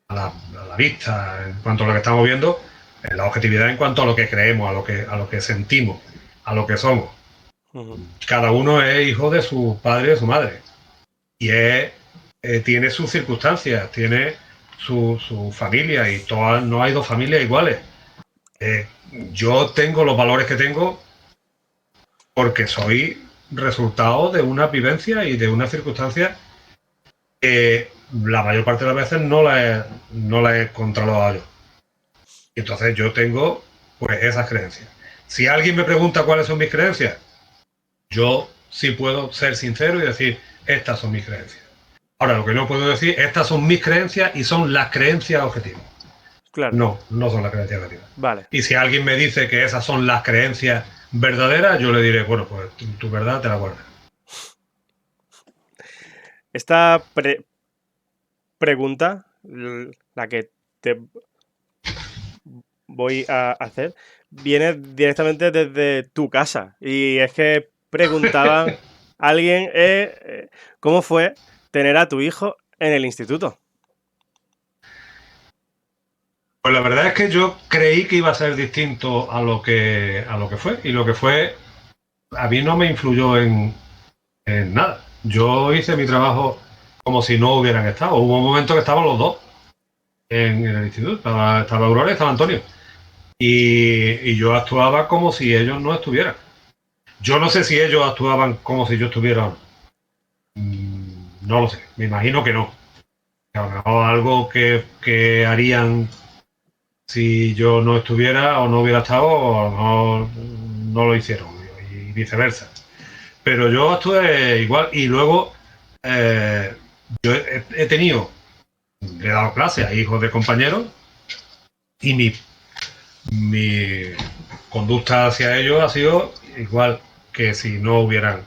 la vista, en cuanto a lo que estamos viendo, la objetividad en cuanto a lo que creemos, a lo que sentimos, a lo que somos. Ujú. Cada uno es hijo de su padre y de su madre. Y tiene sus circunstancias, tiene su familia y todas, no hay dos familias iguales. Eh, yo tengo los valores que tengo porque soy resultado de una vivencia y de una circunstancia que la mayor parte de las veces no la he controlado yo. Y entonces yo tengo pues esas creencias. Si alguien me pregunta cuáles son mis creencias, yo sí puedo ser sincero y decir, estas son mis creencias. Ahora, lo que no puedo decir, estas son mis creencias y son las creencias objetivas. Claro. No, no son las creencias objetivas. Vale. Y si alguien me dice que esas son las creencias verdaderas, yo le diré, bueno, pues tu verdad te la guardas. Esta pregunta, la que te voy a hacer, viene directamente desde tu casa. Y es que preguntaban a alguien cómo fue tener a tu hijo en el instituto. Pues la verdad es que yo creí que iba a ser distinto a lo que fue. Y lo que fue, a mí no me influyó en nada. Yo hice mi trabajo como si no hubieran estado. Hubo un momento que estaban los dos en el instituto. Estaba Aurora y estaba Antonio. Y yo actuaba como si ellos no estuvieran. Yo no sé si ellos actuaban como si yo estuviera o no. No lo sé. Me imagino que no. A lo mejor algo que harían si yo no estuviera o no hubiera estado, o a lo mejor no lo hicieron. Y viceversa. Pero yo actué igual. Y luego yo he tenido, le he dado clase a hijos de compañeros y mi conducta hacia ellos ha sido igual que si no hubieran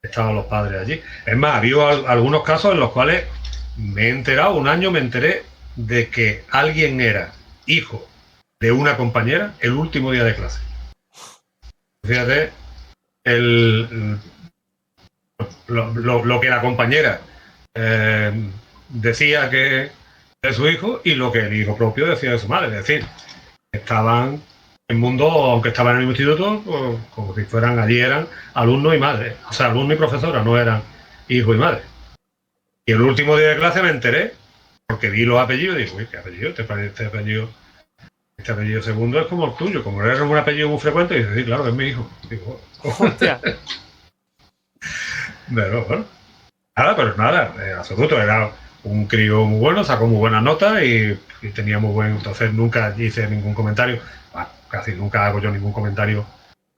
estado los padres allí. Es más, ha habido algunos casos en los cuales me he enterado, un año me enteré de que alguien era hijo de una compañera el último día de clase. Fíjate el, lo que la compañera decía que de su hijo y lo que el hijo propio decía de su madre. Es decir, estaban en mundo, aunque estaban en el mismo instituto, pues, como si fueran, allí eran alumnos y madres. O sea, alumno y profesora, no eran hijo y madre. Y el último día de clase me enteré, porque vi los apellidos y digo, uy, ¿qué apellido? Este apellido segundo es como el tuyo, como eres un apellido muy frecuente, y dice, sí, claro, es mi hijo. Digo, Hostia. pero bueno, nada, pero nada, en absoluto, era un crío muy bueno, sacó muy buenas notas y tenía muy buen, entonces nunca hice ningún comentario, bueno, casi nunca hago yo ningún comentario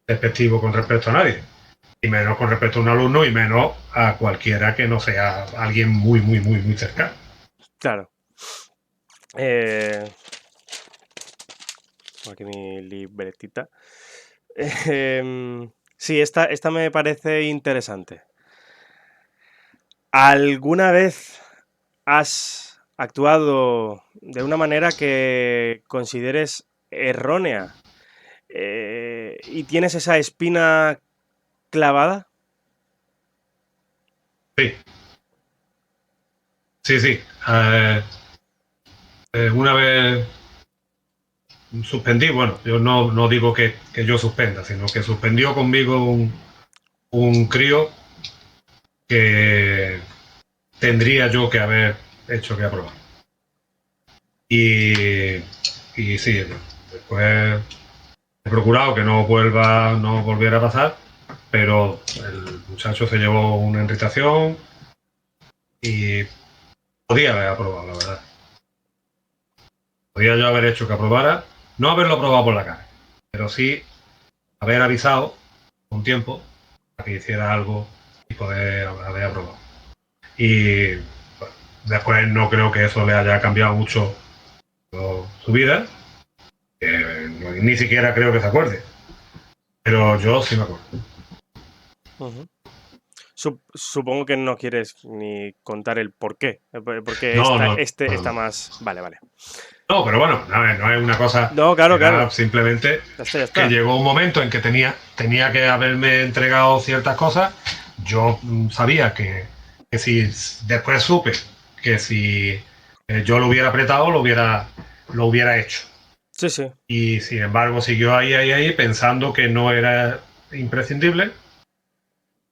despectivo con respecto a nadie, y menos con respecto a un alumno y menos a cualquiera que no sea alguien muy, muy, muy, muy cercano. Claro. Eh, aquí mi libretita. Sí, esta me parece interesante. ¿Alguna vez has actuado de una manera que consideres errónea y tienes esa espina clavada? Sí, sí, sí. Una vez suspendí, bueno, yo no digo que yo suspenda, sino que suspendió conmigo un crío que tendría yo que haber hecho que aprobar. Y, y sí, después he procurado que no volviera a pasar, pero el muchacho se llevó una irritación y podía haber aprobado, la verdad. Podía yo haber hecho que aprobara, no haberlo aprobado por la cara, pero sí haber avisado un tiempo para que hiciera algo y poder haber aprobado. Y bueno, después no creo que eso le haya cambiado mucho su vida, ni siquiera creo que se acuerde, pero yo sí me acuerdo. Ujú. Supongo que no quieres ni contar el por qué. Porque No, no, este no, está no. más. Vale, vale. No, pero bueno, no es una cosa, No, claro, era claro. simplemente Ya está, ya que está. llegó un momento en que tenía que haberme entregado ciertas cosas. Yo sabía que si después supe que si yo lo hubiera apretado, lo hubiera hecho. Sí, sí. Y sin embargo siguió ahí, pensando que no era imprescindible.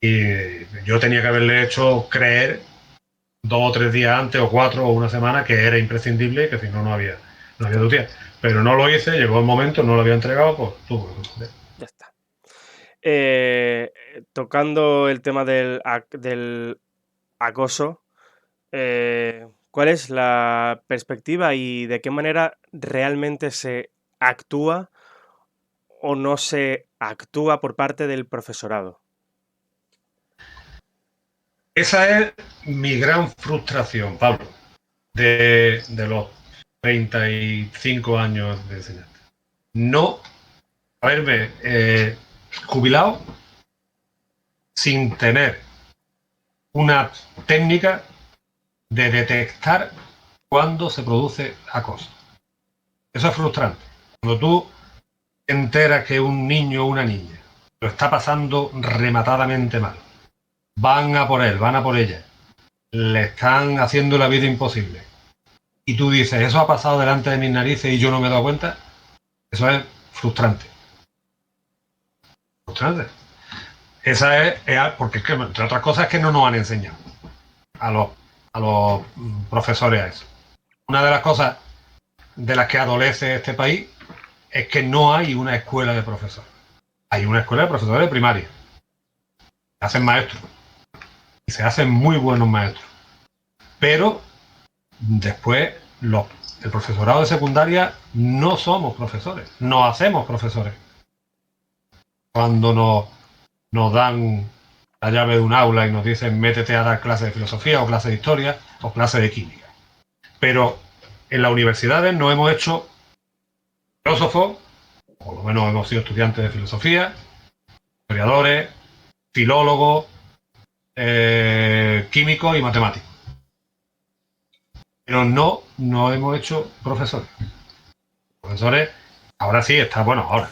Y yo tenía que haberle hecho creer 2 o 3 días antes, o 4 o una semana, que era imprescindible y que si no, no había Claro, tutía. Pero no lo hice, llegó el momento, no lo había entregado, pues tuve que suspender. ya está. Eh, Tocando el tema del acoso, ¿cuál es la perspectiva y de qué manera realmente se actúa o no se actúa por parte del profesorado? Esa es mi gran frustración, Pablo, de los 35 años de enseñanza. No haberme jubilado sin tener una técnica de detectar cuándo se produce acoso. Eso es frustrante. Cuando tú te enteras que un niño o una niña lo está pasando rematadamente mal, van a por él, van a por ella, le están haciendo la vida imposible, y tú dices, eso ha pasado delante de mis narices y yo no me he dado cuenta, eso es frustrante. Frustrante. Esa es porque es que, entre otras cosas, es que no nos han enseñado a los, a los profesores a eso. Una de las cosas de las que adolece este país es que no hay una escuela de profesores. Hay una escuela de profesores de primaria. Se hacen maestros. Y se hacen muy buenos maestros. Pero después el profesorado de secundaria no somos profesores. No hacemos profesores. Cuando nos dan la llave de un aula y nos dicen métete a dar clases de filosofía o clases de historia o clases de química. Pero en las universidades no hemos hecho filósofos, o por lo menos hemos sido estudiantes de filosofía, historiadores, filólogos, químicos y matemáticos. Pero no hemos hecho profesores. Profesores Ahora sí está, bueno, ahora.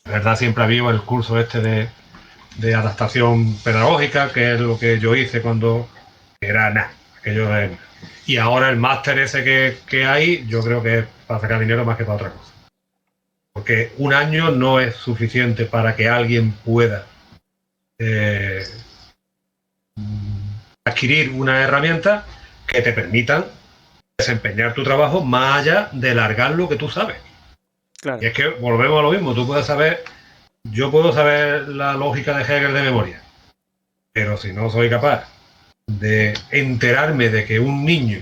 De verdad siempre ha habido el curso este de adaptación pedagógica, que es lo que yo hice cuando era nada. Y ahora el máster ese que hay, yo creo que es para sacar dinero más que para otra cosa. Porque un año no es suficiente para que alguien pueda eh, adquirir una herramienta que te permitan desempeñar tu trabajo más allá de largar lo que tú sabes. Y Claro, es que volvemos a lo mismo, tú puedes saber, yo puedo saber la lógica de Hegel de memoria, pero si no soy capaz de enterarme de que un niño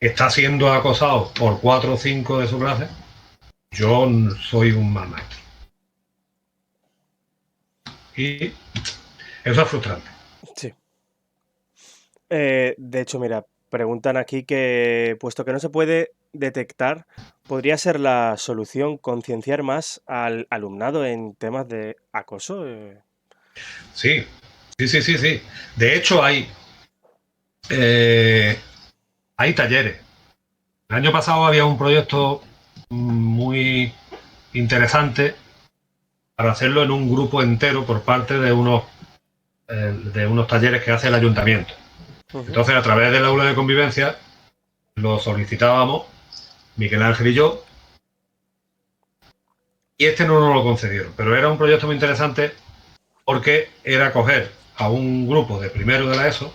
está siendo acosado por 4 o 5 de su clase, yo soy un mal maestro. Y eso es frustrante. sí. De hecho, mira, preguntan aquí que, puesto que no se puede detectar, ¿podría ser la solución concienciar más al alumnado en temas de acoso? Sí, sí, sí, sí, sí. De hecho, eh, hay talleres. El año pasado había un proyecto muy interesante para hacerlo en un grupo entero por parte de unos talleres que hace el ayuntamiento. Ujú, Entonces, a través del aula de convivencia, lo solicitábamos Miguel Ángel y yo, y este no nos lo concedieron. Pero era un proyecto muy interesante porque era coger a un grupo de primero de la ESO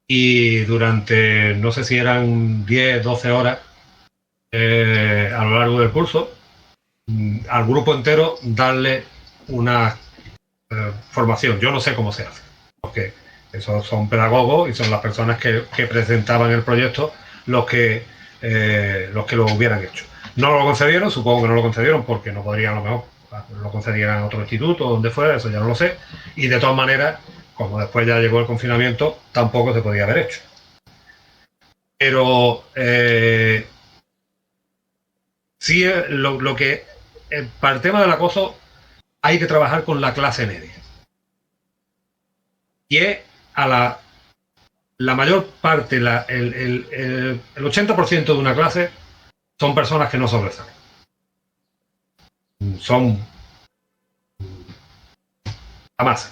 y durante, no sé si eran 10 12 horas a lo largo del curso, al grupo entero darle una formación. Yo no sé cómo se hace, porque esos son pedagogos y son las personas que presentaban el proyecto los que lo hubieran hecho. No lo concedieron, supongo que no lo concedieron porque no podrían, a lo mejor, lo concedieran a otro instituto o donde fuera, eso ya no lo sé. Y de todas maneras, como después ya llegó el confinamiento, tampoco se podía haber hecho. Pero sí, lo que para el tema del acoso hay que trabajar con la clase media. Y es a la mayor parte, el 80% de una clase son personas que no sobresalen. Son la masa.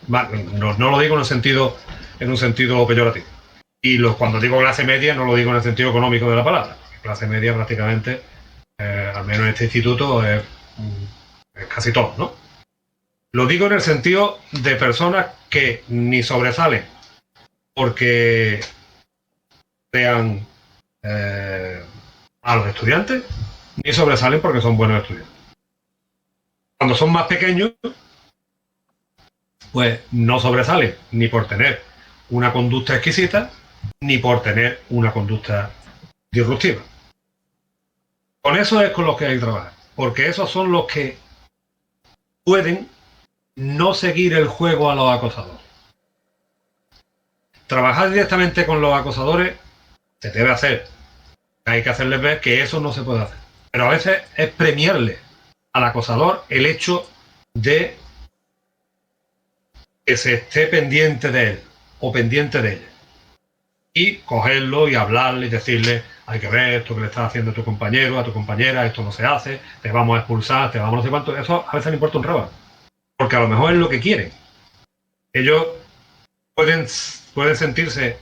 No lo digo en un sentido peyorativo. Y cuando digo clase media, no lo digo en el sentido económico de la palabra. Clase media prácticamente, al menos en este instituto, es casi todo, ¿no? Lo digo en el sentido de personas que ni sobresalen porque sean a los estudiantes, ni sobresalen porque son buenos estudiantes. Cuando son más pequeños, pues no sobresalen ni por tener una conducta exquisita, ni por tener una conducta disruptiva. Con eso es con los que hay que trabajar, porque esos son los que pueden no seguir el juego a los acosadores. Trabajar directamente con los acosadores se debe hacer. Hay que hacerles ver que eso no se puede hacer. Pero a veces es premiarle al acosador el hecho de que se esté pendiente de él o pendiente de ella. Y cogerlo y hablarle y decirle, hay que ver esto que le estás haciendo a tu compañero, a tu compañera, esto no se hace, te vamos a expulsar, te vamos a no sé cuánto. Eso a veces le importa un rábano. Porque a lo mejor es lo que quieren. Ellos pueden, pueden sentirse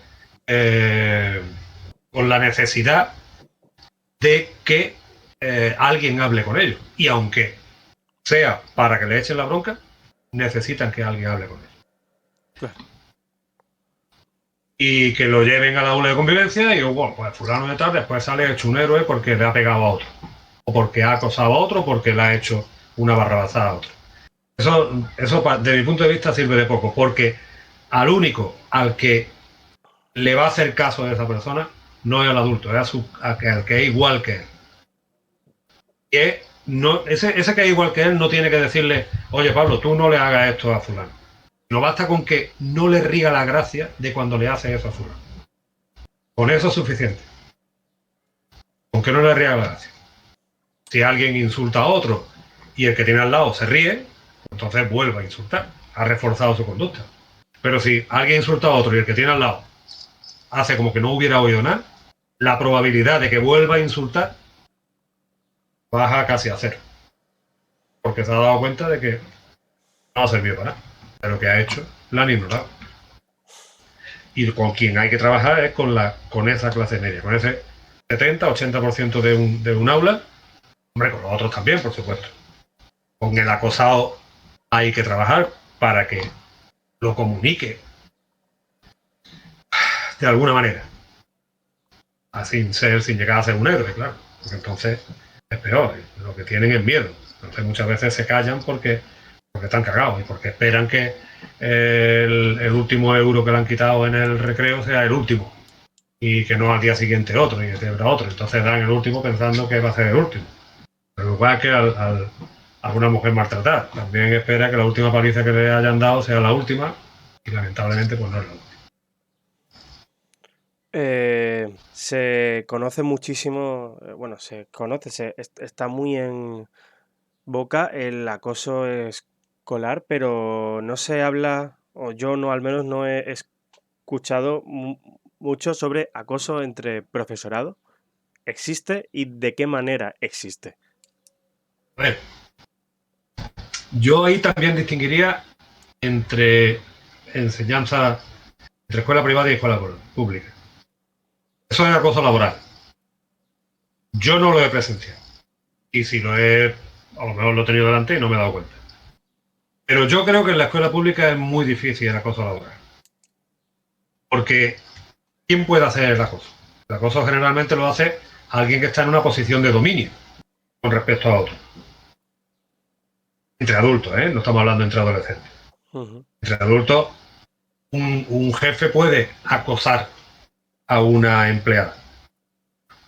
eh, con la necesidad de que alguien hable con ellos. Y aunque sea para que le echen la bronca, necesitan que alguien hable con ellos. claro. Y que lo lleven a la aula de convivencia y bueno, pues fulano de tal después sale hecho un héroe porque le ha pegado a otro. O porque ha acosado a otro, porque le ha hecho una barrabasada a otro. Eso desde mi punto de vista sirve de poco, porque al único al que le va a hacer caso a esa persona no es al adulto, es al que es igual que él. Que no, ese que es igual que él no tiene que decirle, oye Pablo, tú no le hagas esto a fulano. No basta con que no le ría la gracia de cuando le hacen eso a fulano. Con eso es suficiente. Con que no le ría la gracia. Si alguien insulta a otro y el que tiene al lado se ríe, entonces vuelve a insultar. Ha reforzado su conducta. Pero si alguien insulta a otro y el que tiene al lado hace como que no hubiera oído nada, la probabilidad de que vuelva a insultar baja casi a cero. Porque se ha dado cuenta de que no ha servido para nada. Pero que ha hecho, la han ignorado. Y con quien hay que trabajar es con esa clase media, con ese 70-80% de un aula. Hombre, con los otros también, por supuesto. Con el acosado hay que trabajar para que lo comunique de alguna manera. Sin llegar a ser un héroe, claro. Porque entonces es peor. Lo que tienen es miedo. Entonces muchas veces se callan porque están cagados y porque esperan que el último euro que le han quitado en el recreo sea el último y que no al día siguiente otro y que otro. Entonces dan el último pensando que va a ser el último. Pero igual que a una mujer maltratada. También espera que la última paliza que le hayan dado sea la última y lamentablemente pues no es la última. Se conoce muchísimo, bueno, está muy en boca el acoso escolar, pero no se habla, o yo no, al menos no he escuchado mucho sobre acoso entre profesorado. ¿Existe y de qué manera existe? A ver, yo ahí también distinguiría entre enseñanza, entre escuela privada y escuela pública. Eso es acoso laboral. Yo no lo he presenciado. Y si lo he, a lo mejor lo he tenido delante y no me he dado cuenta. Pero yo creo que en la escuela pública es muy difícil el acoso laboral. Porque ¿quién puede hacer el acoso? El acoso generalmente lo hace alguien que está en una posición de dominio con respecto a otro. Entre adultos, ¿eh? No estamos hablando entre adolescentes. Ujú. Entre adultos, un jefe puede acosar a una empleada.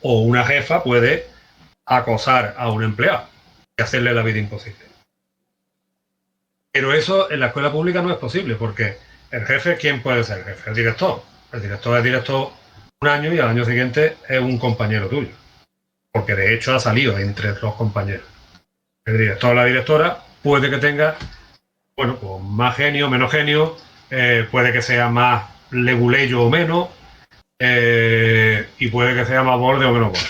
O una jefa puede acosar a un empleado y hacerle la vida imposible. Pero eso en la escuela pública no es posible, porque el jefe, ¿quién puede ser el jefe? El director. El director es director un año y al año siguiente es un compañero tuyo. Porque de hecho ha salido entre los compañeros. El director o la directora puede que tenga, bueno, pues más genio, menos genio, puede que sea más leguleyo o menos, y puede que sea más borde o menos borde.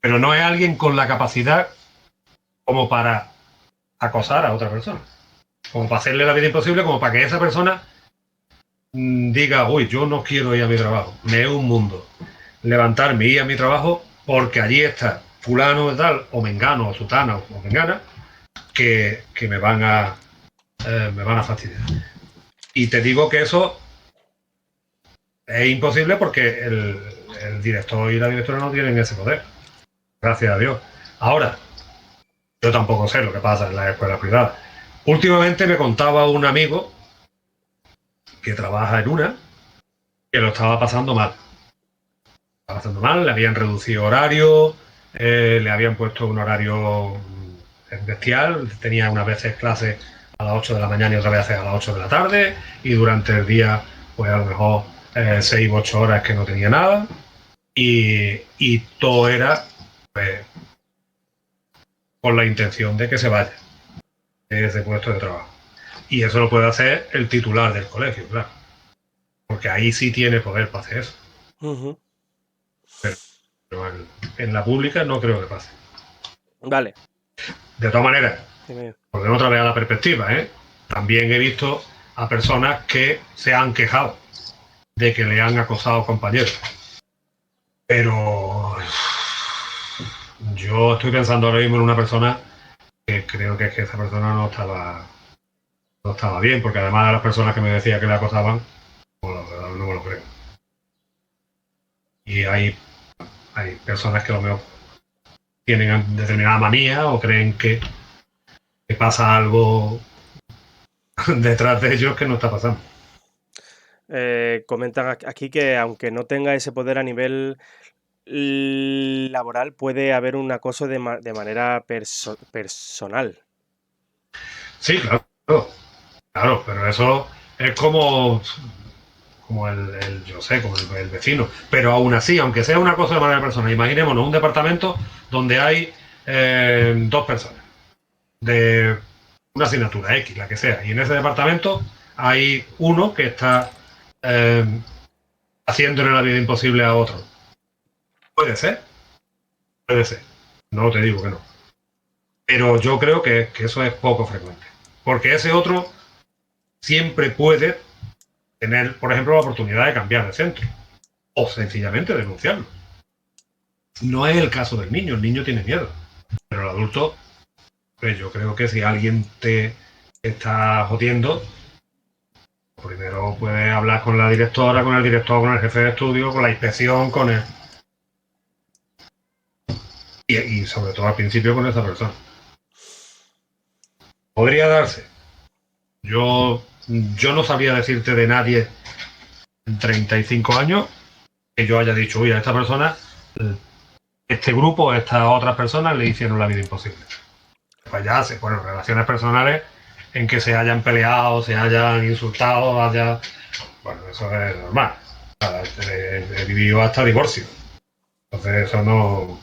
Pero no es alguien con la capacidad como para acosar a otra persona. Como para hacerle la vida imposible, como para que esa persona diga, uy, yo no quiero ir a mi trabajo, me es un mundo. Levantarme y ir a mi trabajo porque allí está fulano de tal, o mengano, o sutana, o mengana, que me van a fastidiar. Y te digo que eso es imposible porque el director y la directora no tienen ese poder. Gracias a Dios. Ahora, yo tampoco sé lo que pasa en las escuelas privadas. Últimamente me contaba un amigo que trabaja en una que lo estaba pasando mal. Estaba pasando mal, le habían reducido horario, le habían puesto un horario bestial, tenía unas veces clases a las 8 de la mañana y otras veces a las 8 de la tarde, y durante el día, pues a lo mejor 6 u 8 horas que no tenía nada, y todo era pues, con la intención de que se vaya de ese puesto de trabajo. Y eso lo puede hacer el titular del colegio, claro. Porque ahí sí tiene poder para hacer eso. Ujú. Pero en la pública no creo que pase. Vale, De todas maneras, dime. volvemos otra vez a la perspectiva, ¿eh? También he visto a personas que se han quejado de que le han acosado compañeros. Pero yo estoy pensando ahora mismo en una persona que creo que es que esa persona no estaba bien, porque además de las personas que me decía que le acosaban, no me lo creo. Y hay personas que a lo mejor tienen determinada manía o creen que pasa algo detrás de ellos que no está pasando. Comentan aquí que aunque no tenga ese poder a nivel laboral, puede haber un acoso de manera personal. Sí, claro, claro, pero eso es como yo sé, como el vecino. Pero aún así, aunque sea una cosa de manera personal, imaginémonos un departamento donde hay dos personas de una asignatura X, la que sea, y en ese departamento hay uno que está eh, haciéndole la vida imposible a otro. Puede ser, puede ser. No te digo que no. Pero yo creo que eso es poco frecuente. Porque ese otro siempre puede tener, por ejemplo, la oportunidad de cambiar de centro. O sencillamente denunciarlo. No es el caso del niño. El niño tiene miedo. Pero el adulto, pues yo creo que si alguien te está jodiendo, primero puedes hablar con la directora, con el director, con el jefe de estudio, con la inspección, con el... Y sobre todo al principio con esa persona. Podría darse. Yo no sabría decirte de nadie en 35 años que yo haya dicho, uy, a esta persona, este grupo, estas otras personas le hicieron la vida imposible. Pues ya se ponen relaciones personales en que se hayan peleado, se hayan insultado, haya... Bueno, eso es normal. He vivido hasta divorcio. Entonces eso no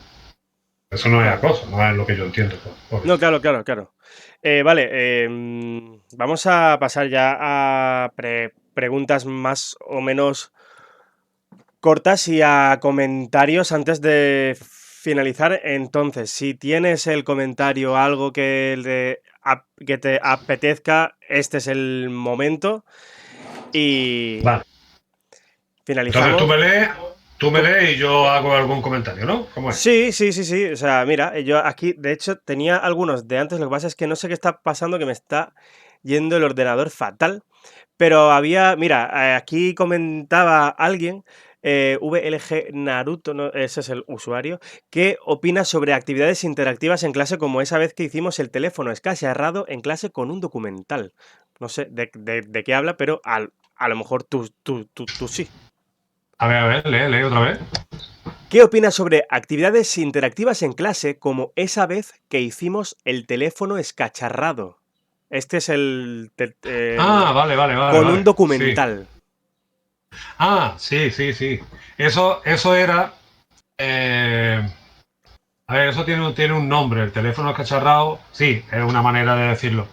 es acoso, no es lo que yo entiendo. No, claro, claro, claro. Vale, vamos a pasar ya a preguntas más o menos cortas y a comentarios antes de finalizar. Entonces, si tienes el comentario, algo que te apetezca, este es el momento. Y Vale. Entonces finalizamos. tú me lees y yo hago algún comentario, ¿no? ¿Cómo es? Sí, sí, sí, sí. O sea, mira, yo aquí, de hecho, tenía algunos de antes. Lo que pasa es que no sé qué está pasando, que me está yendo el ordenador fatal. Pero había, mira, aquí comentaba alguien, VLG Naruto, ese es el usuario, ¿qué opinas sobre actividades interactivas en clase como esa vez que hicimos el teléfono escasearrado en clase con un documental? No sé de qué habla, pero a lo mejor tú sí. A ver, lee otra vez. ¿Qué opinas sobre actividades interactivas en clase como esa vez que hicimos el teléfono escacharrado? Este es Ah, con un vale. Sí. documental. Ah, sí, sí, sí. Eso era. eh, a ver, eso tiene un nombre. El teléfono escacharrado, sí, es una manera de decirlo.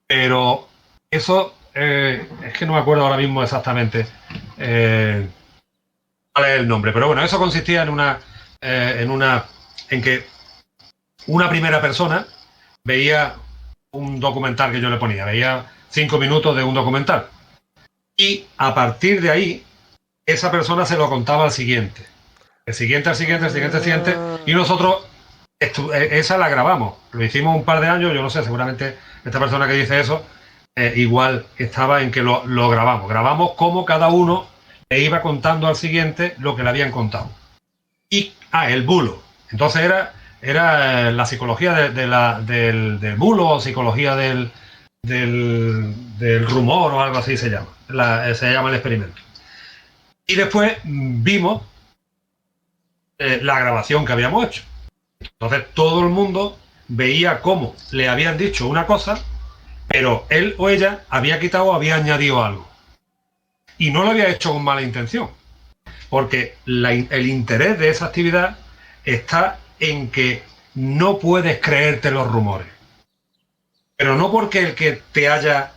Pero eso, es que no me acuerdo ahora mismo exactamente cuál es el nombre. Pero bueno, eso consistía en que una primera persona veía un documental que yo le ponía, veía 5 minutos de un documental. Y a partir de ahí, esa persona se lo contaba al siguiente. El siguiente, al siguiente, el siguiente, al siguiente. Y Ah, nosotros, esa la grabamos. Lo hicimos un par de años, yo no sé, seguramente esta persona que dice eso, igual estaba en que lo grabamos. Grabamos cómo cada uno le iba contando al siguiente lo que le habían contado. Y, el bulo. Entonces era la psicología del bulo o psicología del rumor o algo así se llama. Se llama el experimento. Y después vimos la grabación que habíamos hecho. Entonces todo el mundo veía cómo le habían dicho una cosa, pero él o ella había quitado o había añadido algo. Y no lo había hecho con mala intención, porque el interés de esa actividad está en que no puedes creerte los rumores. Pero no porque el que te haya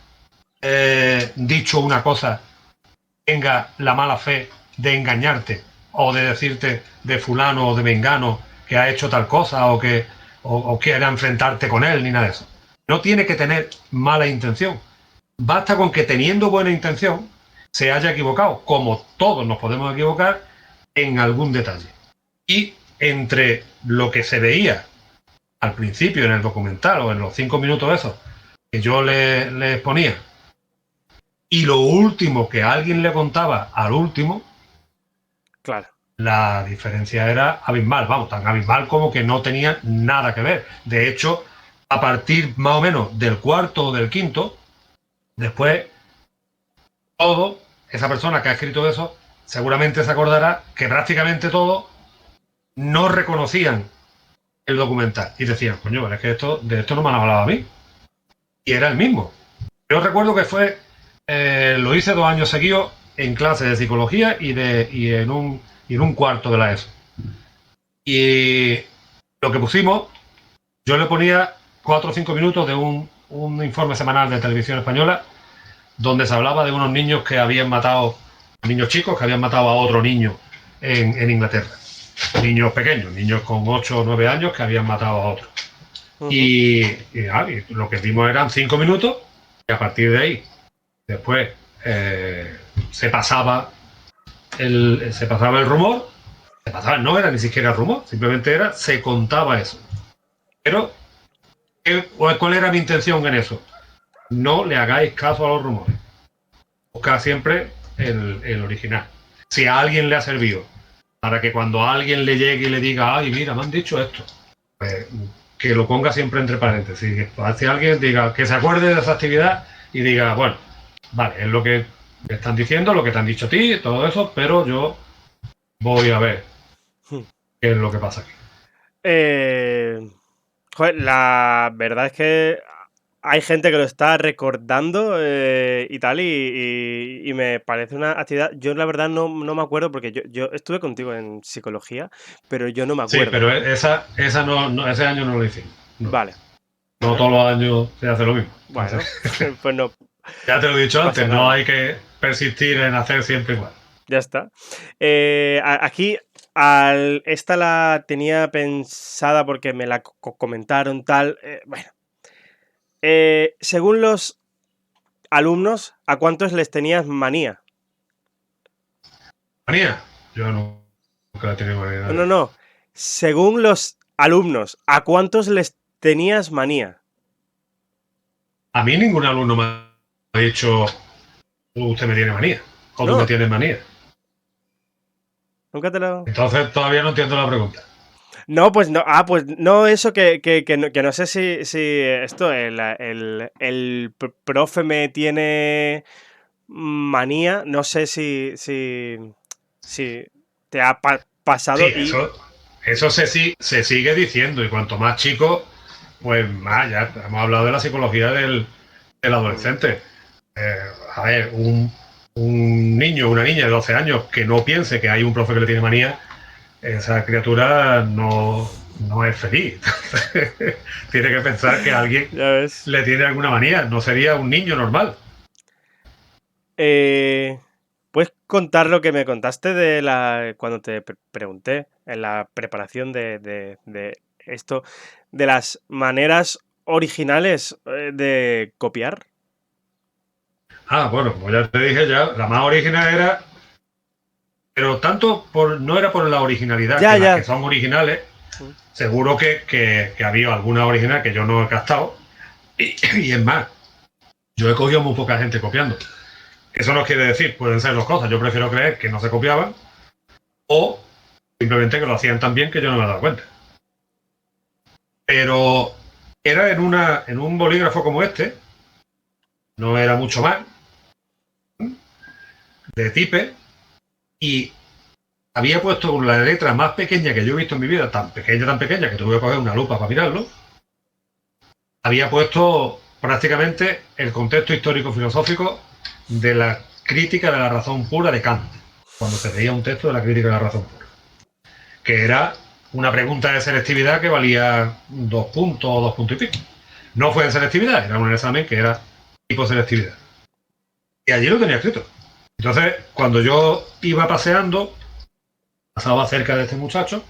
dicho una cosa tenga la mala fe de engañarte o de decirte de fulano o de mengano que ha hecho tal cosa o quiera enfrentarte con él ni nada de eso. No tiene que tener mala intención. Basta con que teniendo buena intención se haya equivocado, como todos nos podemos equivocar en algún detalle. Y entre lo que se veía al principio en el documental o en los 5 minutos esos que yo le ponía y lo último que alguien le contaba al último, claro. la diferencia era abismal, vamos, tan abismal como que no tenía nada que ver. De hecho, a partir más o menos del cuarto o del quinto, después todo, esa persona que ha escrito eso, seguramente se acordará que prácticamente todos no reconocían el documental y decían, coño, es que de esto no me han hablado a mí. Y era el mismo. Yo recuerdo que lo hice 2 años seguidos en clase de psicología y en un cuarto de la ESO. Y lo que pusimos, yo le ponía 4 o 5 minutos de un informe semanal de televisión española donde se hablaba de unos niños que habían matado, niños chicos que habían matado a otro niño en Inglaterra. niños pequeños, niños con 8 o 9 años que habían matado a otros. Ujú. Y lo que vimos eran 5 minutos y a partir de ahí, después se pasaba se pasaba el rumor, se pasaba, no era ni siquiera rumor, simplemente era, se contaba eso. Pero, ¿cuál era mi intención en eso? No le hagáis caso a los rumores. Busca siempre el original. Si a alguien le ha servido, para que cuando a alguien le llegue y le diga, ay, mira, me han dicho esto, pues que lo ponga siempre entre paréntesis. Si alguien diga que se acuerde de esa actividad y diga, bueno, vale, es lo que me están diciendo, lo que te han dicho a ti, todo eso, pero yo voy a ver qué es lo que pasa aquí. Eh, joder, la verdad es que hay gente que lo está recordando y tal, y me parece una actividad. Yo la verdad no me acuerdo porque yo estuve contigo en psicología, pero yo no me Sí, acuerdo. pero esa no, ese año no lo hicimos. No. Vale, No bueno, todos los años se hace lo mismo. Entonces, bueno, pues no ya te lo he dicho pasa antes, no nada. hay que persistir en hacer siempre igual. Ya está. Aquí, esta la tenía pensada porque me la comentaron tal. Bueno, según los alumnos, ¿a cuántos les tenías manía? Manía, yo nunca he tenido manía de No, no, nadie. no. Según los alumnos, ¿a cuántos les tenías manía? A mí ningún alumno me ha dicho, usted me tiene manía, o tú me No, tienes manía. nunca te lo. Entonces todavía no entiendo la pregunta. No, pues no. Ah, pues no, eso que no sé si esto, el profe me tiene manía. No sé si te ha Sí, pasado y. eso se sigue diciendo y cuanto más chico, pues más, ya hemos hablado de la psicología del Mm, adolescente. Eh, a ver, un niño o una niña de 12 años que no piense que hay un profe que le tiene manía, esa criatura no es feliz. Tiene que pensar que alguien ya ves. le tiene alguna manía, no sería un niño normal. Eh, ¿Puedes contar lo que me contaste de cuando te pregunté en la preparación de esto, de las maneras originales de copiar? Ah, bueno, como ya te dije, ya la más original era, pero tanto no era por la originalidad, Ya, que las que ya. son originales, Mm. seguro que había alguna original que yo no he captado. Y es más, yo he cogido muy poca gente copiando. Eso no quiere decir, pueden ser dos cosas. Yo prefiero creer que no se copiaban o simplemente que lo hacían tan bien que yo no me he dado cuenta. Pero era en un bolígrafo como este, no era mucho más, de tipe, y había puesto la letra más pequeña que yo he visto en mi vida, tan pequeña que tuve que coger una lupa para mirarlo, había puesto prácticamente el contexto histórico-filosófico de la crítica de la razón pura de Kant, cuando se leía un texto de la crítica de la razón pura, que era una pregunta de selectividad que valía 2 puntos o 2 puntos y pico. No fue de selectividad, era un examen que era tipo selectividad. Y allí lo tenía escrito. Entonces, cuando yo iba paseando, pasaba cerca de este muchacho,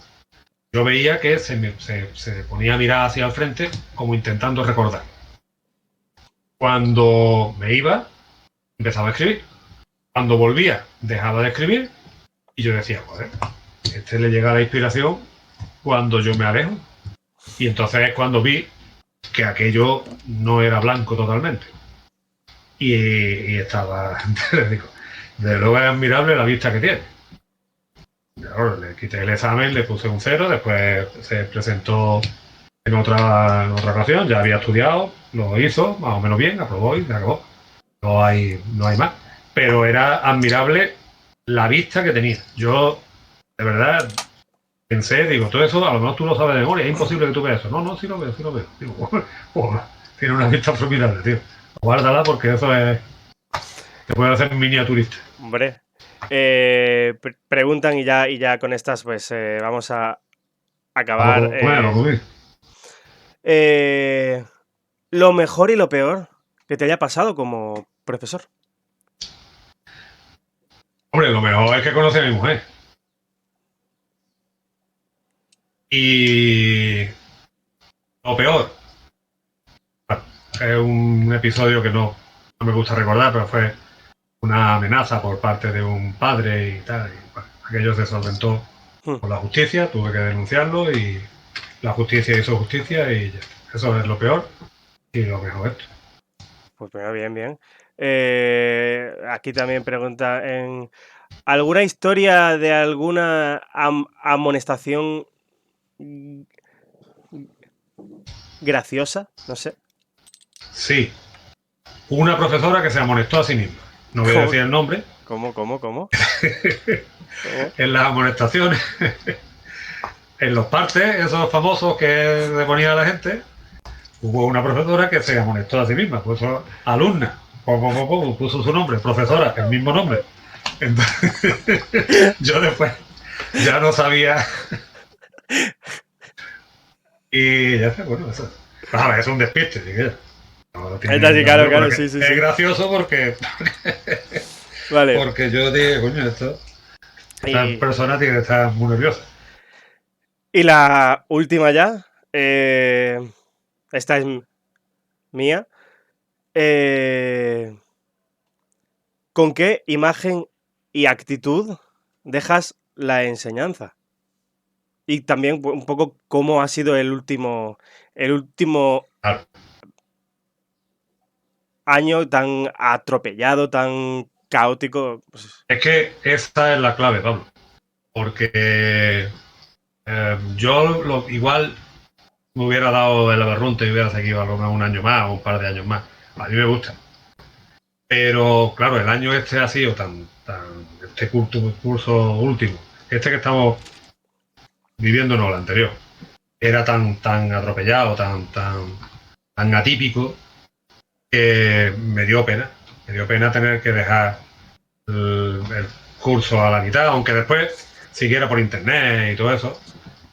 yo veía que se ponía a mirar hacia el frente como intentando recordar. Cuando me iba, empezaba a escribir. Cuando volvía, dejaba de escribir y yo decía, joder, este le llega la inspiración cuando yo me alejo. Y entonces es cuando vi que aquello no era blanco totalmente. Y estaba, digo, de luego es admirable la vista que tiene. Claro, le quité el examen, le puse un cero, después se presentó en otra ocasión, ya había estudiado, lo hizo más o menos bien, aprobó y se acabó. No hay más. Pero era admirable la vista que tenía. Yo, de verdad, pensé, digo, todo eso a lo mejor tú lo sabes de memoria, es imposible que tú veas eso. No, no, sí lo veo, sí lo veo. Digo, oh, tiene una vista formidable, tío. Guárdala porque eso es, te puede hacer miniaturista. Hombre. Preguntan y ya con estas, pues vamos a A lo acabar. comer, a lo comer. Eh, lo mejor y lo peor que te haya pasado como profesor. Hombre, lo mejor es que conocí a mi mujer. Y lo peor, es un episodio que no me gusta recordar, pero fue una amenaza por parte de un padre y tal. Y, bueno, aquello se solventó Hmm. por la justicia, tuve que denunciarlo y la justicia hizo justicia y ya. Eso es lo peor y lo mejor esto. Pues mira, bien, bien. Aquí también pregunta en ¿alguna historia de alguna amonestación mm, graciosa? No sé. Sí, una profesora que se amonestó a sí misma. No voy a ¿Cómo? decir el nombre. ¿Cómo? ¿Cómo? En las amonestaciones, en los partes, esos famosos que le ponía a la gente, hubo una profesora que se amonestó a sí misma, puso alumna, puso su nombre, profesora, el mismo nombre. Entonces, yo después ya no sabía. Y ya sé, bueno, eso. A ver, es un despiste, así que no Está tiene así, claro, gracia, claro, porque sí, sí, es sí. gracioso Vale. porque yo dije, coño, esta Y, persona tiene que estar muy nerviosa. y la última ya. Esta es mía. Eh, ¿Con qué imagen y actitud dejas la enseñanza? Y también un poco cómo ha sido el último Claro. año tan atropellado, tan caótico. Pues, Es que esa es la clave, Pablo. Porque yo igual me hubiera dado el aberrunte y hubiera seguido a lo mejor un año más o un par de años más. A mí me gusta. Pero claro, el año este ha sido este curso último, este que estamos viviendo, no, el anterior, era tan atropellado, tan atípico, que me dio pena. Me dio pena tener que dejar el curso a la mitad, aunque después siguiera por internet y todo eso.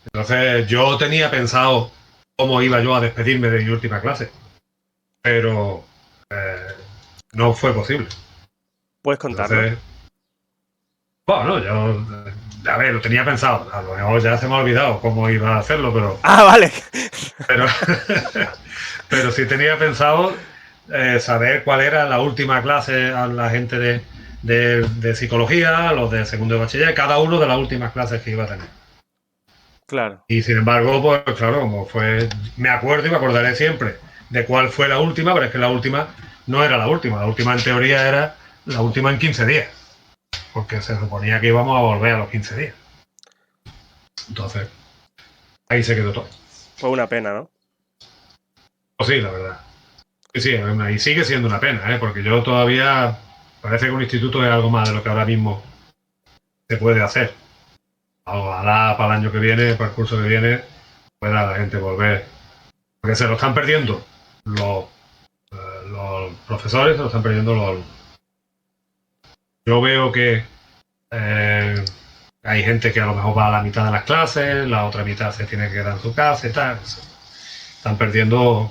Entonces yo tenía pensado cómo iba yo a despedirme de mi última clase, pero eh, no fue posible. ¿puedes contarlo? Entonces, bueno, yo, a ver, lo tenía pensado. A lo mejor ya se me ha olvidado cómo iba a hacerlo, Ah, vale. pero, pero sí tenía pensado saber cuál era la última clase a la gente de psicología, los de segundo de bachiller, cada uno de las últimas clases que iba a tener. Claro, Y sin embargo, pues claro, como fue, me acuerdo y me acordaré siempre de cuál fue la última, pero es que la última no era la última en teoría era la última en 15 días, porque se suponía que íbamos a volver a los 15 días. Entonces, ahí se quedó todo. fue una pena, ¿no? Pues sí, la verdad. Sí, sí, y sigue siendo una pena, ¿eh? Porque yo todavía parece que un instituto es algo más de lo que ahora mismo se puede hacer. Ojalá para el año que viene, para el curso que viene, pueda la gente volver. Porque se lo están perdiendo los, los profesores, se lo están perdiendo los alumnos. Yo veo que eh, hay gente que a lo mejor va a la mitad de las clases, la otra mitad se tiene que quedar en su casa y tal. Están perdiendo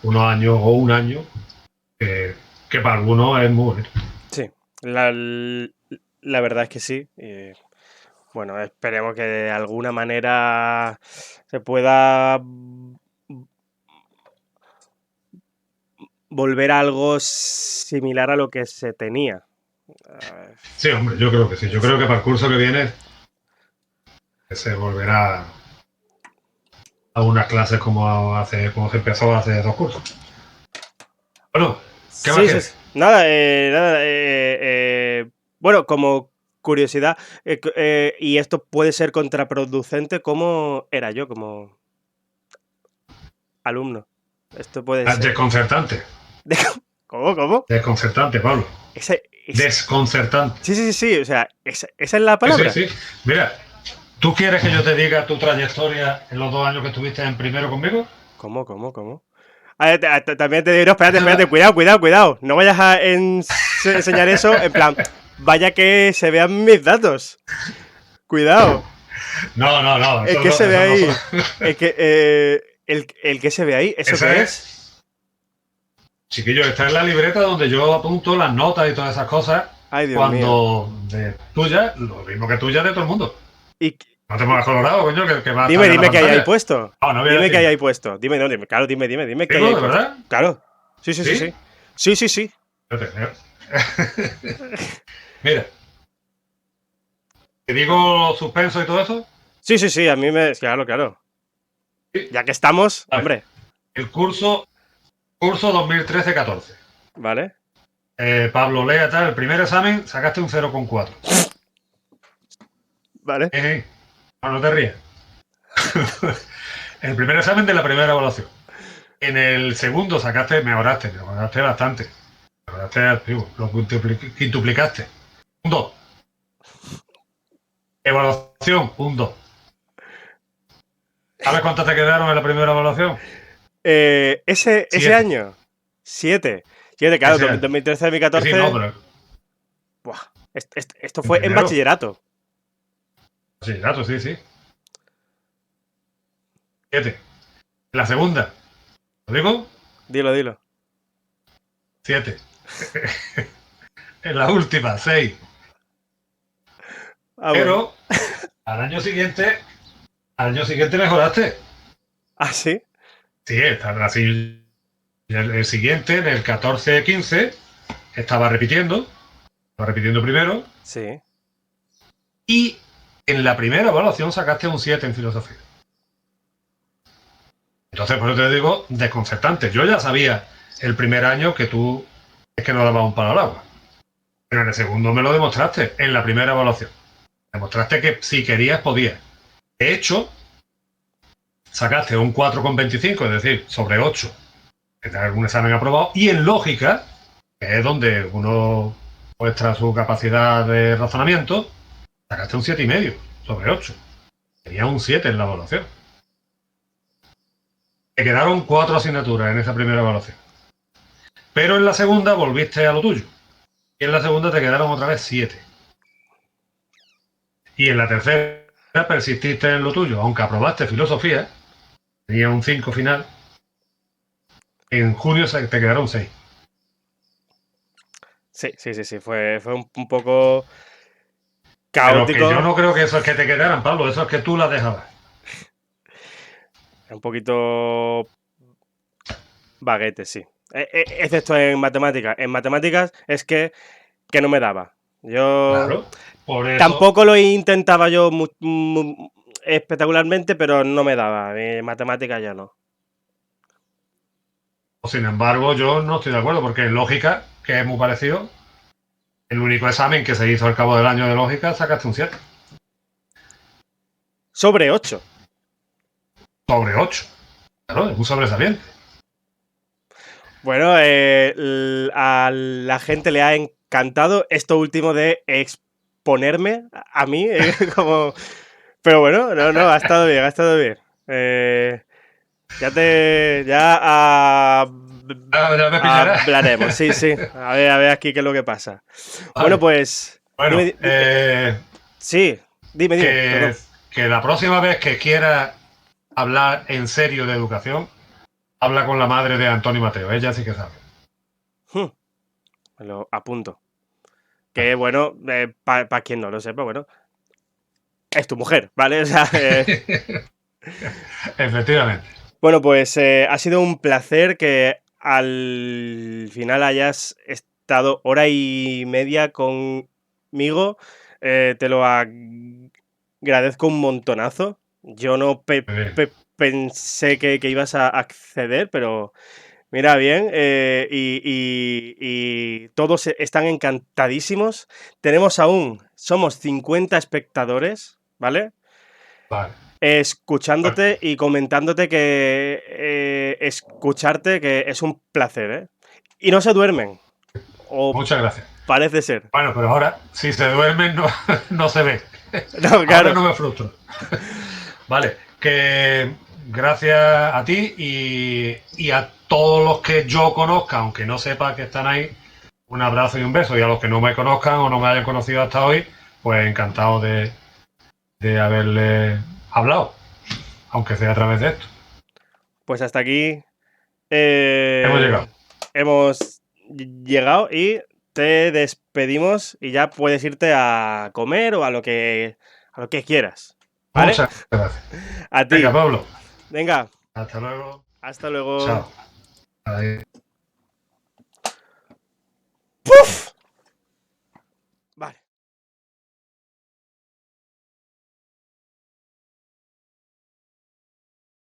unos años o un año que para algunos es muy bonito. Sí, la verdad es que sí. Y, bueno, esperemos que de alguna manera se pueda volver a algo similar a lo que se tenía. Ah, Sí, hombre, yo creo que sí. Yo creo que para el curso que viene se volverá a unas clases como se empezó hace dos cursos. Bueno, ¿qué más sí, sí, sí. quieres? Nada, bueno, como curiosidad, y esto puede ser contraproducente, ¿cómo era yo como alumno? Esto puede Ah, ser. desconcertante. ¿Cómo? Desconcertante, Pablo. Ese, Desconcertante. sí, sí, sí, sí, o sea, esa es la Sí, sí, palabra. sí. Mira, ¿tú quieres que yo te diga tu trayectoria en los 2 años que estuviste en primero conmigo? ¿Cómo? A ver, también te digo, no, Yo te espérate, la- cuidado. No vayas a enseñar eso, en plan, vaya que se vean mis datos. Cuidado. No, El que se ve eso no son. ahí. El que se ve ahí, ¿eso Esa qué es, es? chiquillo, esta es la libreta donde yo apunto las notas y todas esas cosas Ay, Dios mío. cuando de tuya, lo mismo que tuya de todo el mundo. Y, No te pongas colorado, coño, que va a Dime, estar en la dime qué hay ahí pantalla. puesto. No, no voy a Dime qué hay decir. ahí puesto. Dime, no, dime, claro, dime qué hay ¿Digo, ahí de puesto. verdad? Claro. Sí, sí, sí, ¿Sí? sí. Sí, sí, sí. Espérate, Mira, te digo suspenso y todo eso. Sí, sí, sí, a mí me. Claro, claro. Sí. Ya que estamos, Vale. hombre. El curso 2013-14. Vale. Pablo Lea, tal, el primer examen sacaste un 0,4. Vale. No, no te rías. El primer examen de la primera evaluación. En el segundo mejoraste bastante. Mejoraste, digo, lo quintuplicaste. Un 2. Evaluación, un 2. ¿Sabes cuántas te quedaron en la primera evaluación? Ese 7. año. 7. 7, claro, Ese año. 2013, Sí, sí, no, 2014. pero Buah. Esto en fue en primero. bachillerato. Sí, claro, sí, sí. 7. En la segunda, ¿lo digo? Dilo, dilo. 7. En la última, 6. Ah, bueno. Pero al año siguiente mejoraste. Ah, sí. Sí, así. El siguiente, en el 14-15, estaba repitiendo primero, Sí. y en la primera evaluación sacaste un 7 en filosofía. Entonces, por eso te digo, desconcertante. Yo ya sabía el primer año que tú es que no dabas un palo al agua. Pero en el segundo me lo demostraste, en la primera evaluación. Demostraste que si querías, podías. De hecho, sacaste un 4,25, es decir, sobre 8, que te algún examen aprobado, y en lógica, que es donde uno muestra su capacidad de razonamiento, sacaste un 7,5 sobre 8. Tenía un 7 en la evaluación. Te quedaron 4 asignaturas en esa primera evaluación. Pero en la segunda volviste a lo tuyo. Y en la segunda te quedaron otra vez 7. Y en la tercera persististe en lo tuyo, aunque aprobaste filosofía, tenía un 5 final. En junio te quedaron 6. Sí, sí, sí, sí. Fue un poco Pero que yo caótico. no creo que eso es que te quedaran, Pablo, eso es que tú las dejabas. Un poquito baguete, sí. Excepto en matemáticas. En matemáticas es que no me daba. Yo Claro, por eso. tampoco lo intentaba yo espectacularmente, pero no me daba. En matemáticas ya no. Sin embargo, yo no estoy de acuerdo, porque en lógica, que es muy parecido, el único examen que se hizo al cabo del año de lógica, sacaste un 7 Sobre 8. sobre 8. Claro, es un sobresaliente. Bueno, a la gente le ha encantado esto último de exponerme a mí, como... Pero bueno, no, no, ha estado bien, ha estado bien. Ya Ya me pillarás. hablaremos, sí, sí. A ver aquí qué es lo que pasa. Bueno, Vale. pues, Bueno, dime, sí, dime, que, perdón. que la próxima vez que quieras hablar en serio de educación, habla con la madre de Antonio Mateo. Ella sí que sabe. Hmm, me lo apunto. Que bueno, para quien no lo sepa, bueno, es tu mujer, ¿vale? O sea, Efectivamente. bueno, pues ha sido un placer que al final hayas estado hora y media conmigo. Te lo agradezco un montonazo. Yo no Muy bien. pensé que ibas a acceder, pero mira bien. Y todos están encantadísimos. Somos 50 espectadores, ¿vale? Vale. Bueno, Escuchándote y comentándote que escucharte que es un placer, ¿eh? Y no se duermen, o muchas gracias. parece ser. Bueno, pero ahora, si se duermen, no, no se ve. No, Ahora claro. no me frustro. Vale, que gracias a ti y a todos los que yo conozca, aunque no sepa que están ahí, un abrazo y un beso. Y a los que no me conozcan o no me hayan conocido hasta hoy, pues encantado de haberle hablado, aunque sea a través de esto. Pues hasta aquí Hemos llegado. hemos llegado y te despedimos y ya puedes irte a comer o a lo que quieras. ¿Vale? Muchas gracias. A ti. Venga, Pablo. Venga. Hasta luego. Hasta luego. Chao. Adiós.